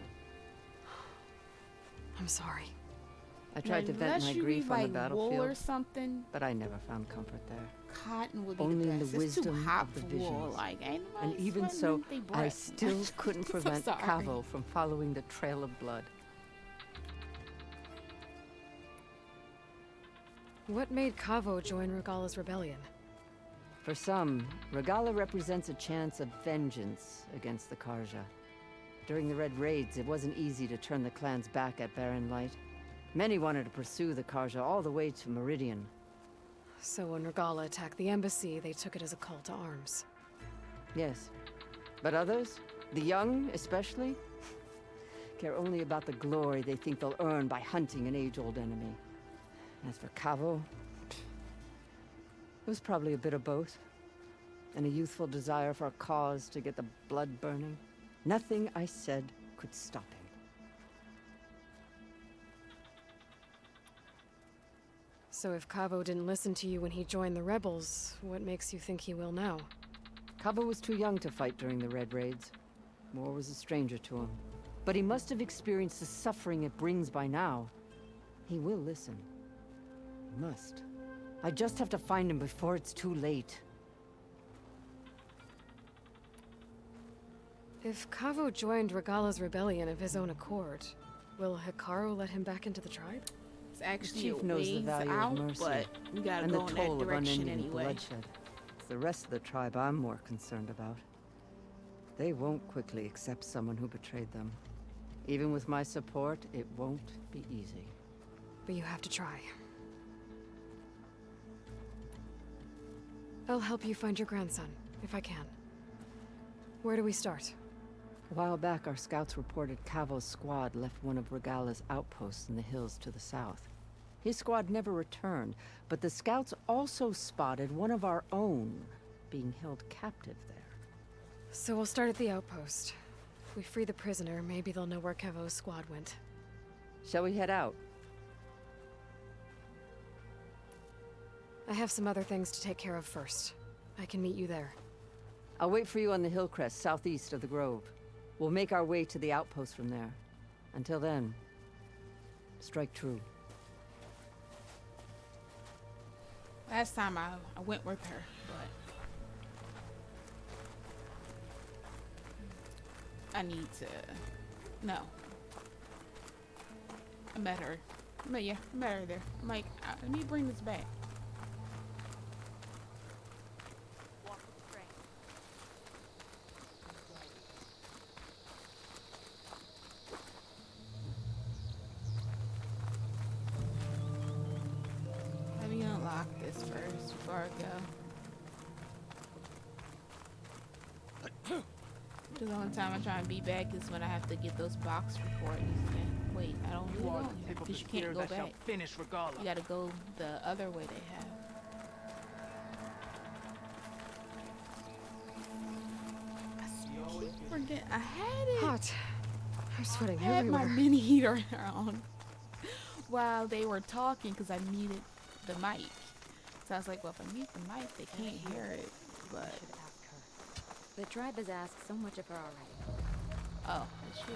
S13: I'm sorry.
S9: I tried to vent
S1: Unless
S9: my
S1: you
S9: grief
S1: read,
S9: on the
S1: like, wool or
S9: battlefield,
S1: something,
S9: but I never found comfort there.
S1: cotton would be
S9: Only
S1: the
S9: in the
S1: best. It's too
S9: wisdom
S1: hot
S9: of the
S1: for
S9: visions.
S1: wool. Like, ain't
S9: And
S1: nobody
S9: even
S1: sweating
S9: so,
S1: underneath they
S9: I
S1: breath.
S9: still couldn't
S1: So
S9: prevent
S1: sorry.
S9: Cavo from following the trail of blood.
S13: What made Cavo join Regala's rebellion?
S9: For some, Regala represents a chance of vengeance against the Karja. During the Red Raids, it wasn't easy to turn the clans back at Barren Light. Many wanted to pursue the Karja all the way to Meridian.
S13: So when Regala attacked the embassy, they took it as a call to arms.
S9: Yes. But others, the young especially, care only about the glory they think they'll earn by hunting an age-old enemy. As for Cavo, it was probably a bit of both. And a youthful desire for a cause to get the blood burning. Nothing I said could stop him.
S13: So if Cavo didn't listen to you when he joined the rebels, what makes you think he will now?
S9: Cavo was too young to fight during the Red Raids. War was a stranger to him. But he must have experienced the suffering it brings by now. He will listen. He must. I just have to find him before it's too late.
S13: If Cavo joined Regala's rebellion of his own accord, will Hikaru let him back into the tribe?
S1: It's actually
S9: Chief
S1: a
S9: knows the
S1: ways
S9: value
S1: out,
S9: of mercy
S1: but we gotta
S9: and
S1: go
S9: the
S1: in
S9: toll
S1: that
S9: of
S1: direction
S9: unending
S1: anyway.
S9: bloodshed. It's the rest of the tribe I'm more concerned about. They won't quickly accept someone who betrayed them. Even with my support, it won't be easy.
S13: But you have to try. I'll help you find your grandson, if I can. Where do we start?
S9: A while back, our scouts reported Cavo's squad left one of Regala's outposts in the hills to the south. His squad never returned, but the scouts also spotted one of our own being held captive there.
S13: So we'll start at the outpost. If we free the prisoner, maybe they'll know where Cavo's squad went.
S9: Shall we head out?
S13: I have some other things to take care of first. I can meet you there.
S9: I'll wait for you on the hill crest southeast of the grove. We'll make our way to the outpost from there. Until then, strike true.
S1: Last time I went with her, but I need to. No. I met her. I met her there. I'm like, I need to bring this back. Let me unlock this first before I go. The only time I try and be back is when I have to get those box recordings. And wait, I don't really go because you can't go back.
S2: Finish Regala.
S1: You gotta go the other way they have. Forget I had it.
S13: Hot. I'm sweating
S1: I had my
S13: everywhere.
S1: mini heater on while they were talking because I muted the mic. So I was like, well, if I mute the mic, they can't hear it. But
S15: the tribe has asked so much of her already.
S1: Oh, that's true.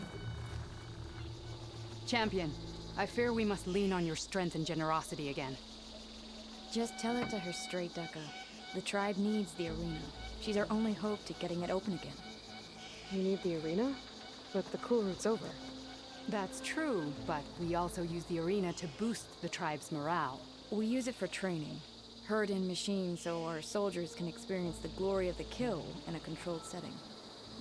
S16: Champion, I fear we must lean on your strength and generosity again.
S15: Just tell it to her straight, Ducka. The tribe needs the arena. She's our only hope to getting it open again.
S13: You need the arena? But the cool route's over.
S16: That's true, but we also use the arena to boost the tribe's morale.
S15: We use it for training. Herd in machines so our soldiers can experience the glory of the kill in a controlled setting.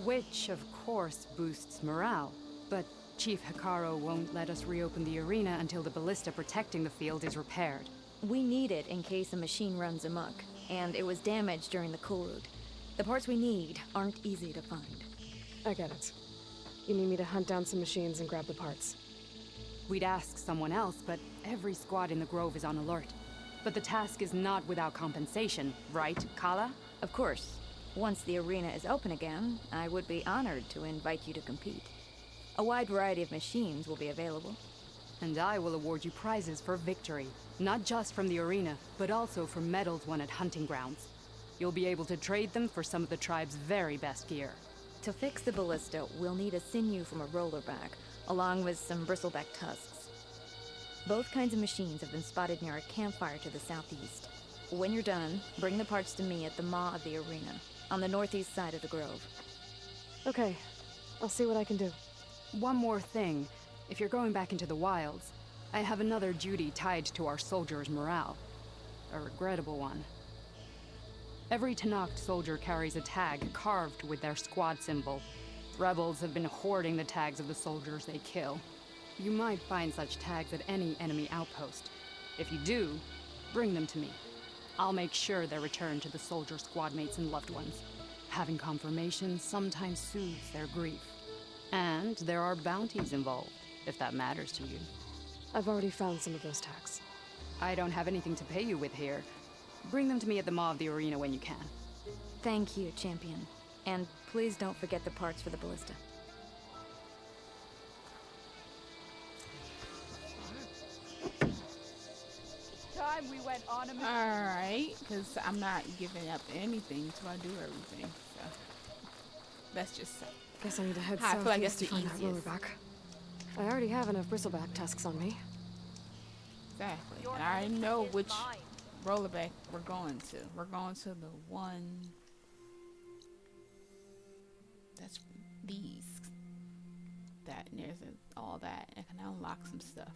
S16: Which, of course, boosts morale. But Chief Hikaru won't let us reopen the arena until the ballista protecting the field is repaired.
S15: We need it in case a machine runs amok, and it was damaged during the cool route. The parts we need aren't easy to find.
S13: I get it. You need me to hunt down some machines and grab the parts.
S16: We'd ask someone else, but every squad in the Grove is on alert. But the task is not without compensation, right, Kala?
S15: Of course. Once the arena is open again, I would be honored to invite you to compete. A wide variety of machines will be available.
S16: And I will award you prizes for victory, not just from the arena, but also for medals won at hunting grounds. You'll be able to trade them for some of the tribe's very best gear.
S15: To fix the ballista, we'll need a sinew from a rollerback, along with some bristleback tusks. Both kinds of machines have been spotted near a campfire to the southeast. When you're done, bring the parts to me at the maw of the arena, on the northeast side of the grove.
S13: Okay, I'll see what I can do.
S16: One more thing. If you're going back into the wilds, I have another duty tied to our soldiers' morale. A regrettable one. Every Tenakth soldier carries a tag carved with their squad symbol. Rebels have been hoarding the tags of the soldiers they kill. You might find such tags at any enemy outpost. If you do, bring them to me. I'll make sure they're returned to the soldier squad mates and loved ones. Having confirmation sometimes soothes their grief. And there are bounties involved, if that matters to you.
S13: I've already found some of those tags.
S16: I don't have anything to pay you with here. Bring them to me at the maw of the arena when you can.
S15: Thank you, Champion. And please don't forget the parts for the ballista.
S5: Time we went on a mission.
S1: Alright, because I'm not giving up anything until I do everything. So that's just so.
S13: Guess I need to head
S1: I feel like that's
S13: southeast to
S1: the
S13: find that
S1: easiest.
S13: rollerback. I already have enough bristleback tusks on me.
S1: Exactly. And I already know which rollerback we're going to. We're going to the one that's these. That and there's all that. I can unlock some stuff.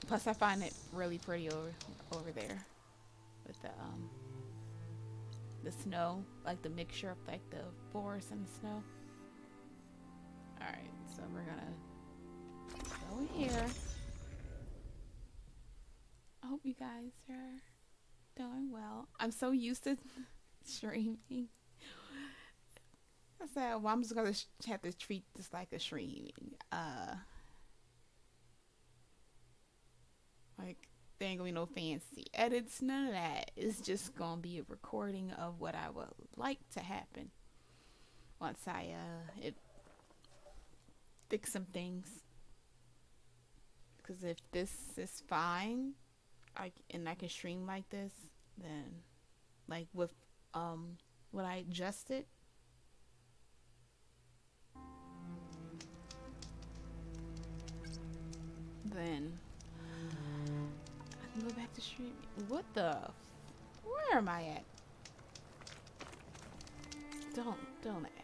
S1: Plus, I find it really pretty over there with the snow, like the mixture of like the forest and the snow. All right, so we're gonna go in here. I hope you guys are doing well. I'm so used to streaming. I said, well, I'm just gonna have to treat this like a streaming. Like, there ain't gonna be no fancy edits, none of that. It's just gonna be a recording of what I would like to happen once I fix some things. Because if this is fine, and I can stream like this, then like with when I adjust it, then I can go back to streaming. What the? Where am I at? Don't ask.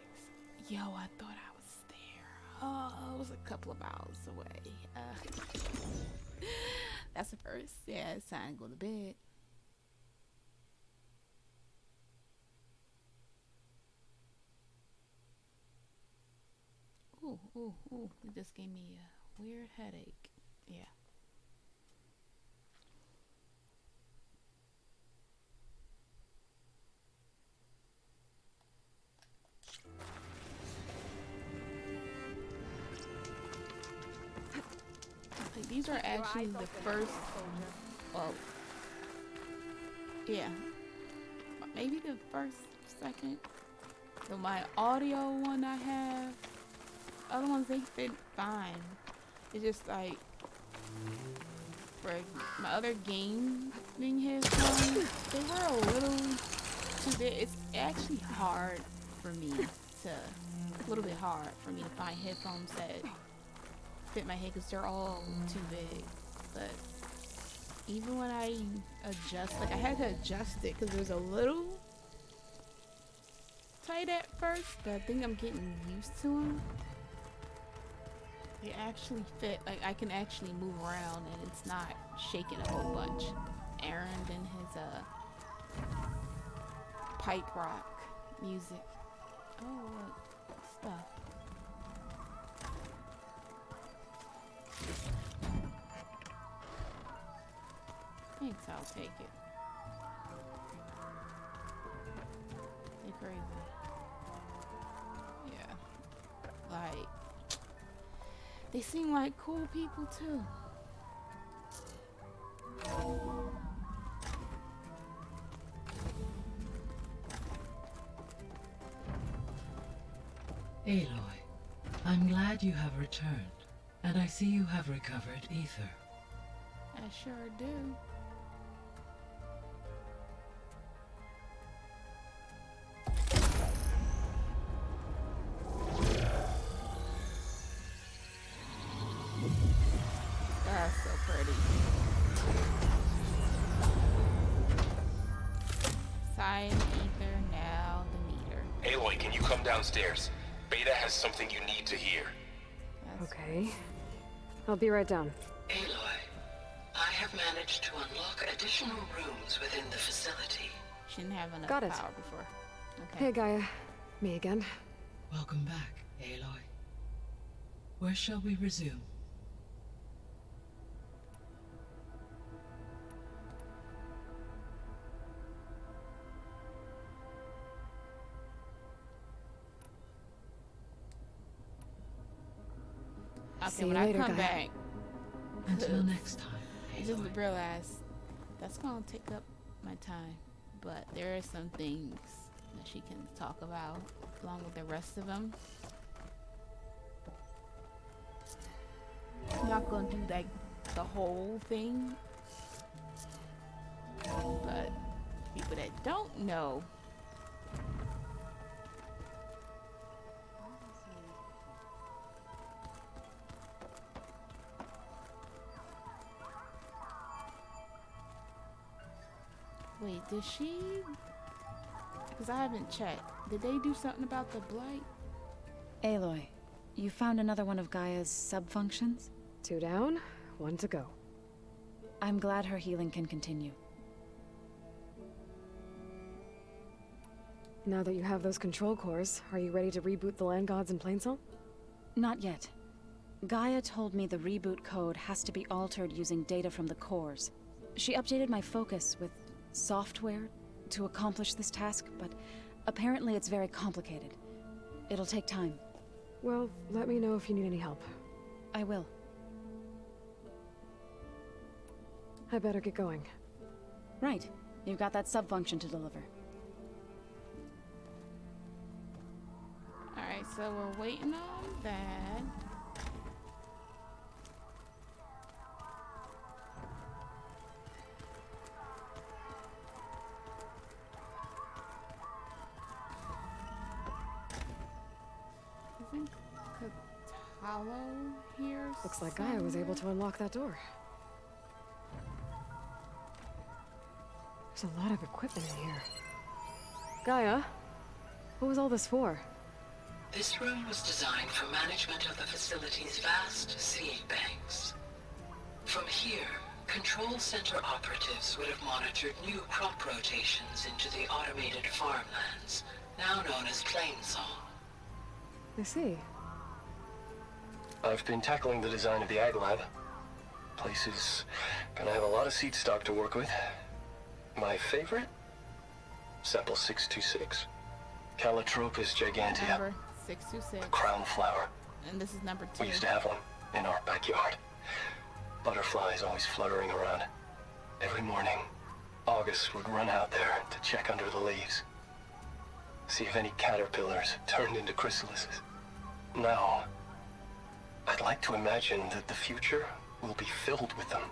S1: Yo, I thought I was there. Oh, it was a couple of miles away. That's the first. Yeah, it's time to go to bed. Ooh. It just gave me a weird headache. Yeah. are actually the first. Well, yeah, maybe the first, second. So my audio one I have. Other ones they fit fine. It's just like for my other gaming headphones, they were a little too big. It's actually hard for me to, a little bit hard for me to find headphones that fit my head because they're all too big. But even when I adjust, like I had to adjust it because it was a little tight at first, but I think I'm getting used to them. They actually fit, like I can actually move around and it's not shaking a whole bunch. Aaron and his pipe rock music. Oh, what stuff. Thanks, I'll take it. They're crazy. Yeah. Like, they seem like cool people too.
S17: Aloy, I'm glad you have returned, and I see you have recovered ether.
S1: I sure do. That's so pretty. Sign ether, now the meter.
S18: Aloy, can you come downstairs? Beta has something you need to hear.
S13: Okay. I'll be right down.
S12: Aloy, I have managed to unlock additional rooms within the facility.
S1: She didn't have enough
S13: Got it.
S1: power before. Okay.
S13: Hey, Gaia. Me again.
S17: Welcome back, Aloy. Where shall we resume?
S1: Okay, when I come back.
S17: Until next time.
S1: I just realized that's gonna take up my time, but there are some things that she can talk about along with the rest of them. I'm not gonna do like the whole thing, but people that don't know. Wait, did she? Because I haven't checked. Did they do something about the blight?
S19: Aloy, you found another one of Gaia's sub-functions?
S13: 2 down, 1 to go.
S19: I'm glad her healing can continue.
S13: Now that you have those control cores, are you ready to reboot the land gods in Plainsong?
S19: Not yet. Gaia told me the reboot code has to be altered using data from the cores. She updated my focus with software to accomplish this task, but apparently it's very complicated. It'll take time.
S13: Well, let me know if you need any help.
S19: I will.
S13: I better get going.
S19: Right. You've got that sub-function to deliver.
S1: Alright, so we're waiting on that. Isn't Katalo here?
S13: Looks like Gaia was able to unlock that door. There's a lot of equipment in here. Gaia, what was all this for?
S12: This room was designed for management of the facility's vast seed banks. From here, control center operatives would have monitored new crop rotations into the automated farmlands, now known as Plainsong.
S13: I see.
S18: I've been tackling the design of the Ag Lab. Place is gonna have a lot of seed stock to work with. My favorite? Sample 626. Calotropis gigantea.
S1: Number 626.
S18: Crown flower.
S1: And this is number 2.
S18: We used to have one in our backyard. Butterflies always fluttering around. Every morning, August would run out there to check under the leaves. See if any caterpillars turned into chrysalises. Now, I'd like to imagine that the future will be filled with them.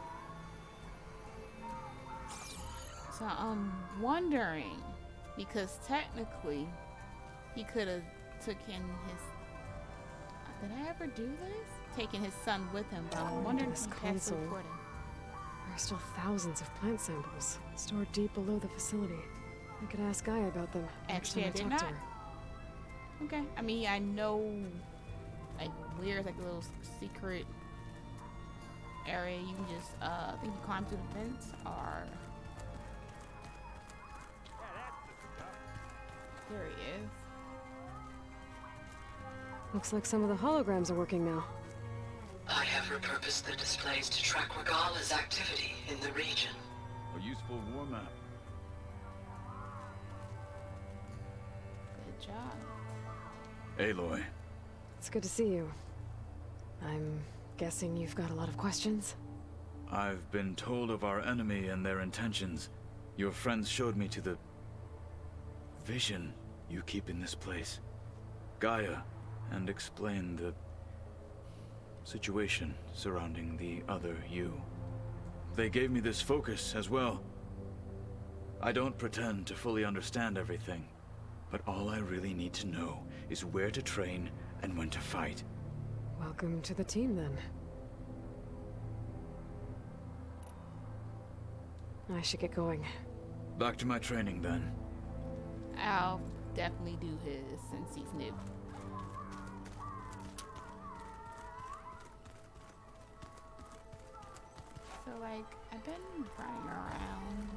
S1: So I'm wondering, because technically, he could have taken his... Did I ever do this? Taking his son with him, but I'm wondering if he passed the recording.
S13: There are still thousands of plant samples stored deep below the facility. I could ask Gaia about them.
S1: Actually, I did not. Okay. I mean, I know, like, where's like a little secret area. You can just, I think you climb through the vents, or... There he is.
S13: Looks like some of the holograms are working now.
S12: I have repurposed the displays to track Regala's activity in the region.
S7: A useful war map.
S1: Good job.
S7: Aloy.
S13: It's good to see you. I'm guessing you've got a lot of questions?
S7: I've been told of our enemy and their intentions. Your friends showed me to the vision you keep in this place, Gaia, and explained the situation surrounding the other you. They gave me this focus as well. I don't pretend to fully understand everything, but all I really need to know is where to train and when to fight.
S13: Welcome to the team, then. I should get going.
S7: Back to my training, then.
S1: I'll definitely do his since he's new. So, like, I've been running around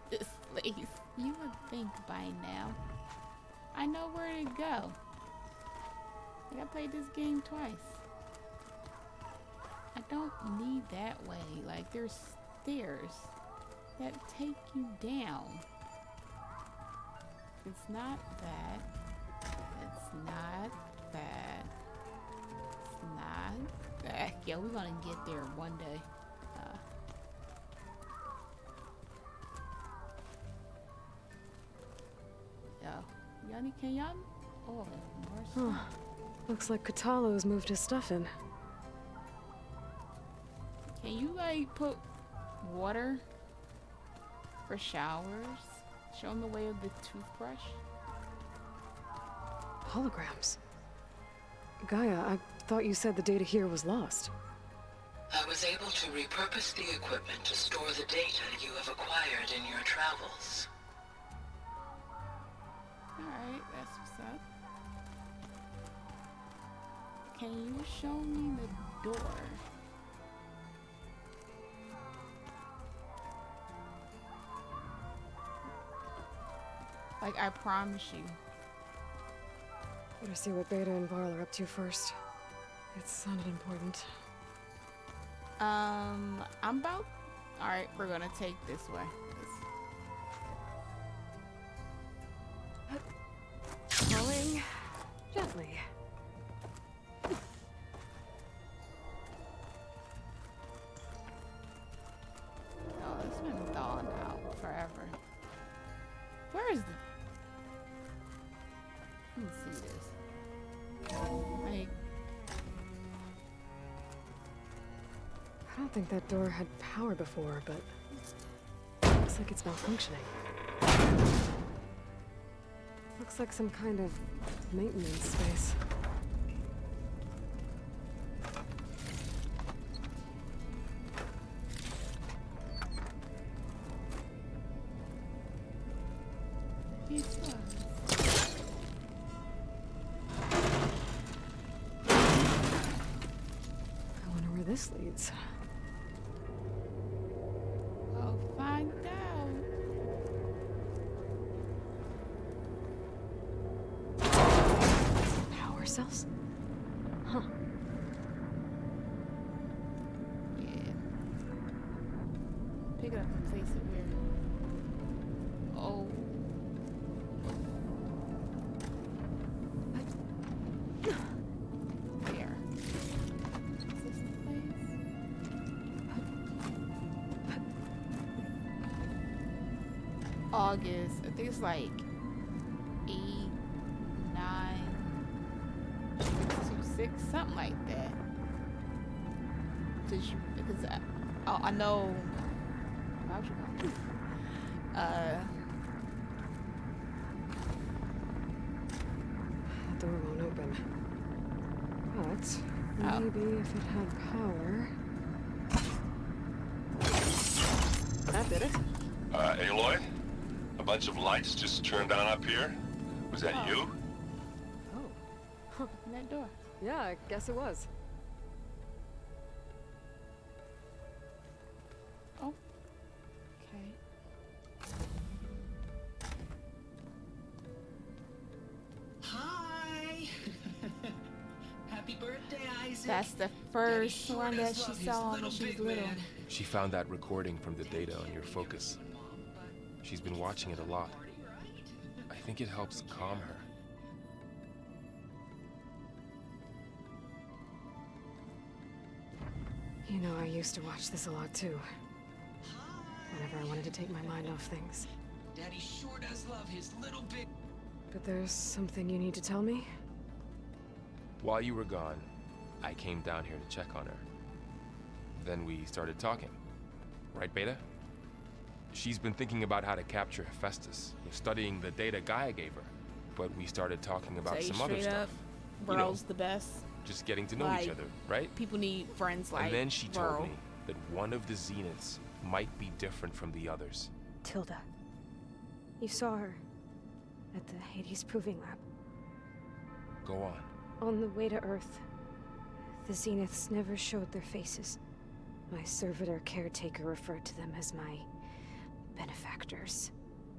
S1: this place. You would think by now I know where to go. Like, I played this game twice. I don't need that way. Like, there's stairs that take you down. It's not that. It's not that. It's not that. Yeah, we're gonna get there one day. Yanni, can y'all? Oh, more stuff.
S13: Looks like Katalo's moved his stuff in.
S1: Can you, like, put water for showers? Show them the way of the toothbrush?
S13: Holograms. Gaia, I thought you said the data here was lost.
S12: I was able to repurpose the equipment to store the data you have acquired in your travels.
S1: Alright, that's what's up. Can you show me the door? Like, I promise you.
S13: Better see what Beta and Varl are up to first. It sounded important.
S1: I'm about... Alright, we're gonna take this way.
S13: Rolling gently.
S1: Oh, it's been thawing out forever. Where is the... Let me see this. Like...
S13: I don't think that door had power before, but looks like it's malfunctioning. Looks like some kind of maintenance space. I wonder where this leads.
S1: I'll find out.
S13: Power cells? Huh.
S1: Yeah. Pick it up and place it where... Oh. There. Is this the place? August. I think it's like 8, 9, 6, something like that. Because I know. How'd you know?
S13: The door won't open. But maybe if it had power. That did it.
S6: Aloy? A bunch of lights just turned on up here? Was that you?
S13: Oh.
S1: That door.
S13: Yeah, I guess it was.
S1: Oh. Okay.
S12: Hi! Happy birthday, Isaac!
S1: That's the first one that she saw when she was little.
S20: She found that recording from the data on your focus. She's been watching it a lot. I think it helps calm her.
S13: You know, I used to watch this a lot too. Whenever I wanted to take my mind off things.
S12: Daddy sure does love his little bit.
S13: But there's something you need to tell me?
S20: While you were gone, I came down here to check on her. Then we started talking. Right, Beta? She's been thinking about how to capture Hephaestus, studying the data Gaia gave her. But we started talking about some other stuff.
S1: Burrow's the best.
S20: Just getting to know each other, right?
S1: People need friends like
S20: And then she
S1: Burrow.
S20: told me that one of the Zeniths might be different from the others.
S13: Tilda. You saw her at the Hades Proving Lab.
S20: Go on.
S13: On the way to Earth, the Zeniths never showed their faces. My servitor caretaker referred to them as my benefactors,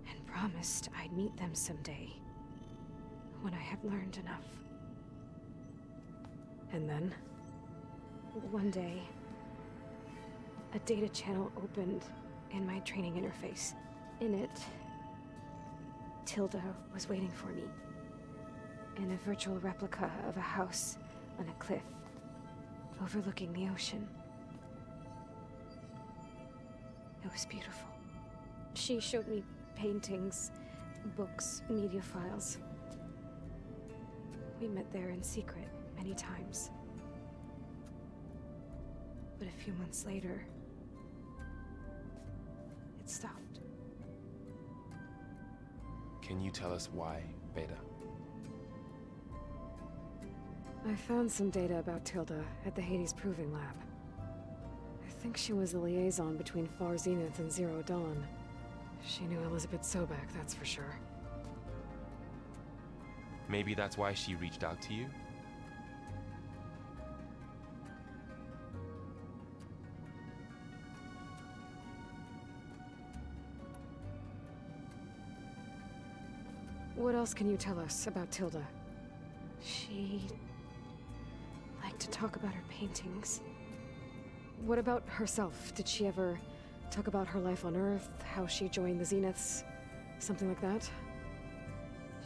S13: and promised I'd meet them someday, when I had learned enough. And then, one day, a data channel opened in my training interface. In it, Tilda was waiting for me, in a virtual replica of a house on a cliff, overlooking the ocean. It was beautiful. She showed me paintings, books, media files. We met there in secret many times. But a few months later, it stopped.
S20: Can you tell us why, Beta?
S13: I found some data about Tilda at the Hades Proving Lab. I think she was the liaison between Far Zenith and Zero Dawn. She knew Elizabeth Sobek, that's for sure.
S20: Maybe that's why she reached out to you?
S13: What else can you tell us about Tilda? She liked to talk about her paintings. What about herself? Did she ever talk about her life on Earth, how she joined the Zeniths, something like that?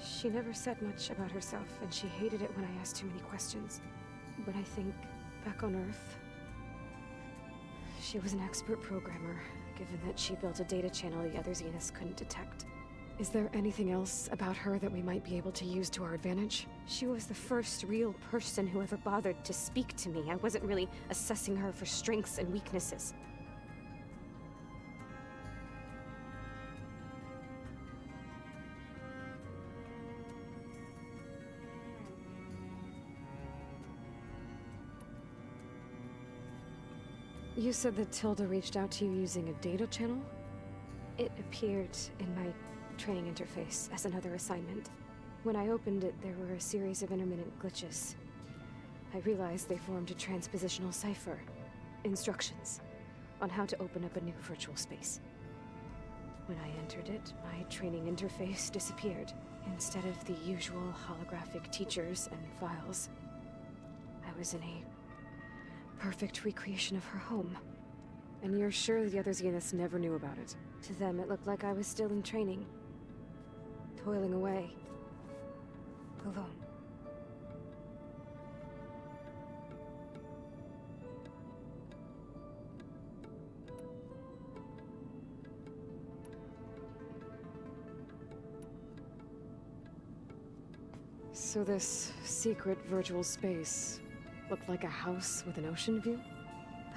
S13: She never said much about herself, and she hated it when I asked too many questions. But I think, back on Earth, she was an expert programmer, given that she built a data channel the other Zeniths couldn't detect. Is there anything else about her that we might be able to use to our advantage? She was the first real person who ever bothered to speak to me. I wasn't really assessing her for strengths and weaknesses. You said that Tilda reached out to you using a data channel? It appeared in my training interface as another assignment. When I opened it, there were a series of intermittent glitches. I realized they formed a transpositional cipher. Instructions on how to open up a new virtual space. When I entered it, my training interface disappeared. Instead of the usual holographic teachers and files, I was in a perfect recreation of her home. And you're sure the other Zeniths never knew about it? To them, it looked like I was still in training. Toiling away. Alone. So this secret virtual space looked like a house with an ocean view?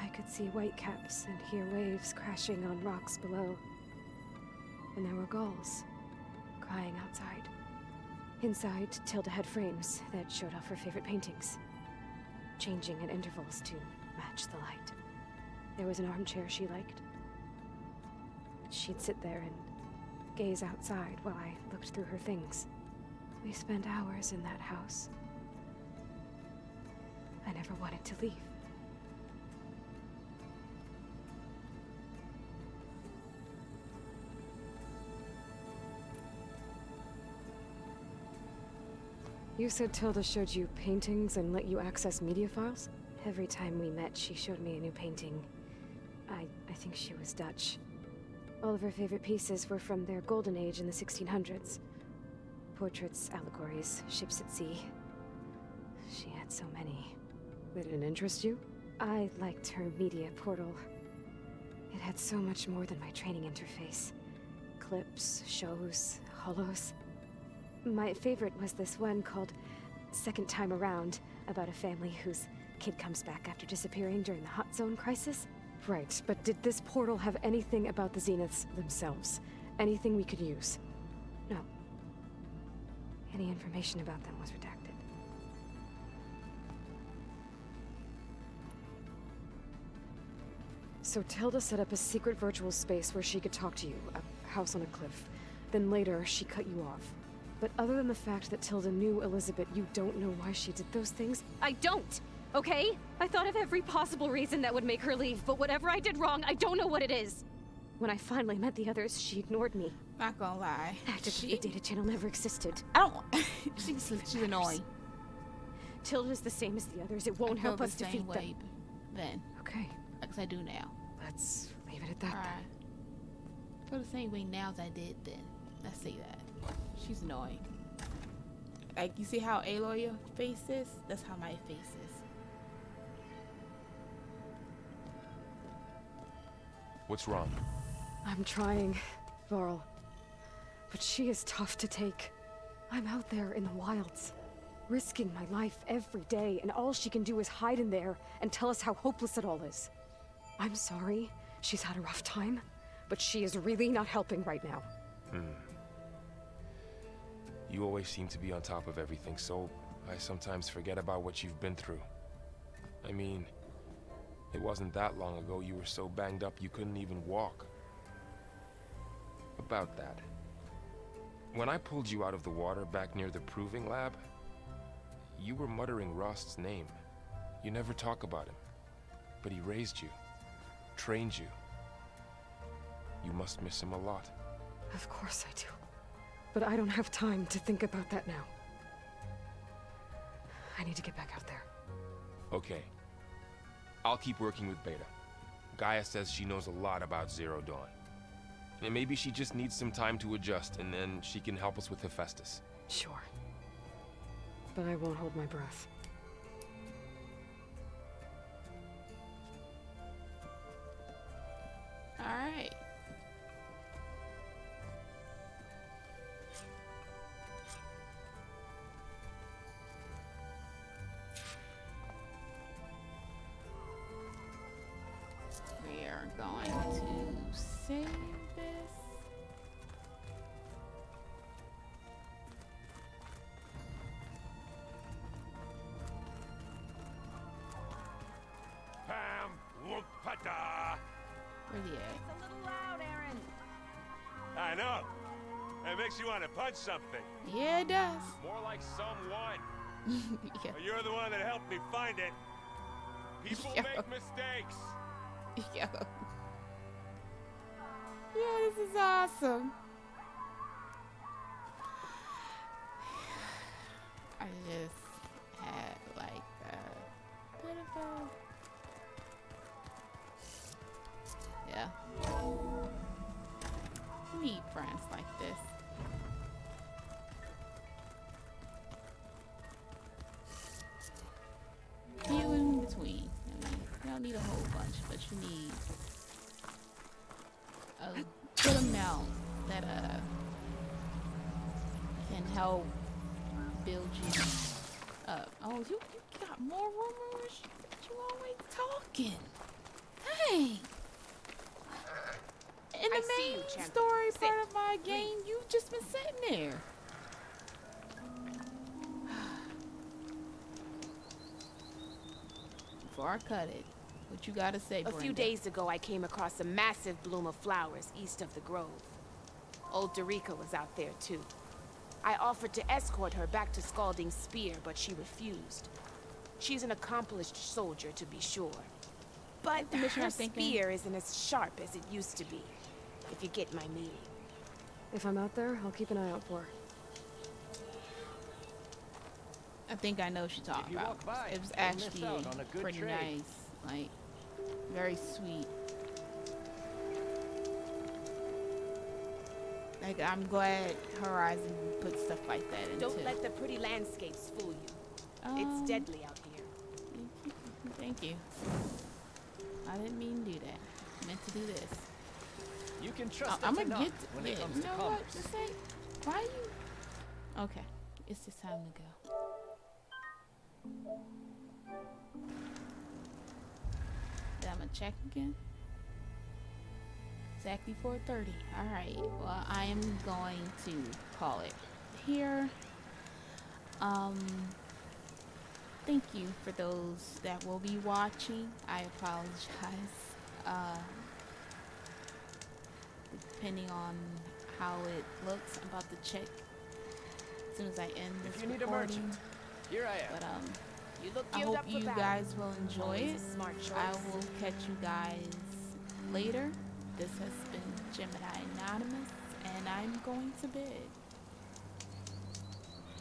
S13: I could see whitecaps and hear waves crashing on rocks below. And there were gulls crying outside. Inside, Tilda had frames that showed off her favorite paintings, changing at intervals to match the light. There was an armchair she liked. She'd sit there and gaze outside while I looked through her things. We spent hours in that house. I never wanted to leave. You said Tilda showed you paintings and let you access media files? Every time we met, she showed me a new painting. I think she was Dutch. All of her favorite pieces were from their golden age in the 1600s. Portraits, allegories, ships at sea. She had so many. They didn't interest you? I liked her media portal. It had so much more than my training interface. Clips, shows, holos. My favorite was this one called Second Time Around, about a family whose kid comes back after disappearing during the Hot Zone crisis. Right, but did this portal have anything about the Zeniths themselves? Anything we could use? No. Any information about them was redacted. So Tilda set up a secret virtual space where she could talk to you, a house on a cliff. Then later, she cut you off. But other than the fact that Tilda knew Elizabeth, you don't know why she did those things?
S5: I don't! Okay? I thought of every possible reason that would make her leave, but whatever I did wrong, I don't know what it is.
S13: When I finally met the others, she ignored me.
S1: Not gonna lie.
S13: Acted like the data channel never existed.
S1: I don't. she's annoying.
S13: Tilda's the same as the others. It won't help us defeat them.
S1: Then.
S13: Okay.
S1: Because I do now.
S13: Let's leave it at that.
S1: Alright. Feel the same way now as I did then. Let's say that. She's annoying. Like, you see how Aloy's face is? That's how my face is.
S20: What's wrong?
S13: I'm trying, Varl. But she is tough to take. I'm out there in the wilds, risking my life every day, and all she can do is hide in there and tell us how hopeless it all is. I'm sorry, she's had a rough time, but she is really not helping right now.
S20: You always seem to be on top of everything, so I sometimes forget about what you've been through. I mean, it wasn't that long ago you were so banged up you couldn't even walk. About that. When I pulled you out of the water back near the proving lab, you were muttering Rost's name. You never talk about him. But he raised you, trained you. You must miss him a lot.
S13: Of course I do. But I don't have time to think about that now. I need to get back out there.
S20: Okay. I'll keep working with Beta. Gaia says she knows a lot about Zero Dawn. And maybe she just needs some time to adjust, and then she can help us with Hephaestus.
S13: Sure. But I won't hold my breath.
S1: Alright. We are going to save this.
S6: Pam Whoop-a-da.
S1: Where's he at?
S5: It's a little loud, Aaron.
S6: I know. It makes you want to punch something.
S1: Yeah, it does.
S6: More like someone.
S1: Yeah.
S6: You're the one that helped me find it. People
S1: Yo.
S6: make mistakes.
S1: Yo. Yeah, this is awesome. I just had like a bit of a... Yeah. You need friends like this. Few in between. I mean, you don't need a whole bunch, but you need a good amount that can help build you up. Oh, you got more rumors? You always talking. Hey. In the main story part of my game, you've just been sitting there. Before I cut it, what you gotta say,
S5: A
S1: Brenda?
S5: few days ago, I came across a massive bloom of flowers east of the grove. Old Dorica was out there, too. I offered to escort her back to Scalding Spear, but she refused. She's an accomplished soldier, to be sure. But her spear isn't as sharp as it used to be, if you get my meaning.
S13: If I'm out there, I'll keep an eye out for her.
S1: I think I know what she's talking about. It was actually pretty nice. Like, very sweet. Like, I'm glad Horizon put stuff like that into.
S5: Don't let the pretty landscapes fool you. It's deadly out here.
S1: Thank you. I didn't mean to do that. I meant to do this.
S2: You can trust
S1: I'm
S2: it
S1: gonna get
S2: when it comes to commerce.
S1: Just say, why you? Okay, it's just time to go. Then I'm gonna check again. Exactly 4:30. All right. Well, I am going to call it here. Thank you for those that will be watching. I apologize. Depending on how it looks, I'm about to check as soon as I end this
S2: If you need
S1: recording.
S2: a merchant, here I am.
S1: But
S5: you look
S1: I
S5: geared
S1: hope
S5: up for
S1: you
S5: battle.
S1: guys will enjoy
S5: Always
S1: it.
S5: a smart
S1: I
S5: choice.
S1: will catch you guys later. This has been Gemini Anonymous, and I'm going to bed.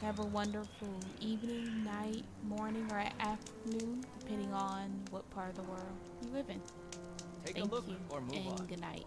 S1: Have a wonderful evening, night, morning, or afternoon, depending on what part of the world you live in.
S2: Take
S1: Thank
S2: a look
S1: you,
S2: or move
S1: and
S2: on.
S1: good night.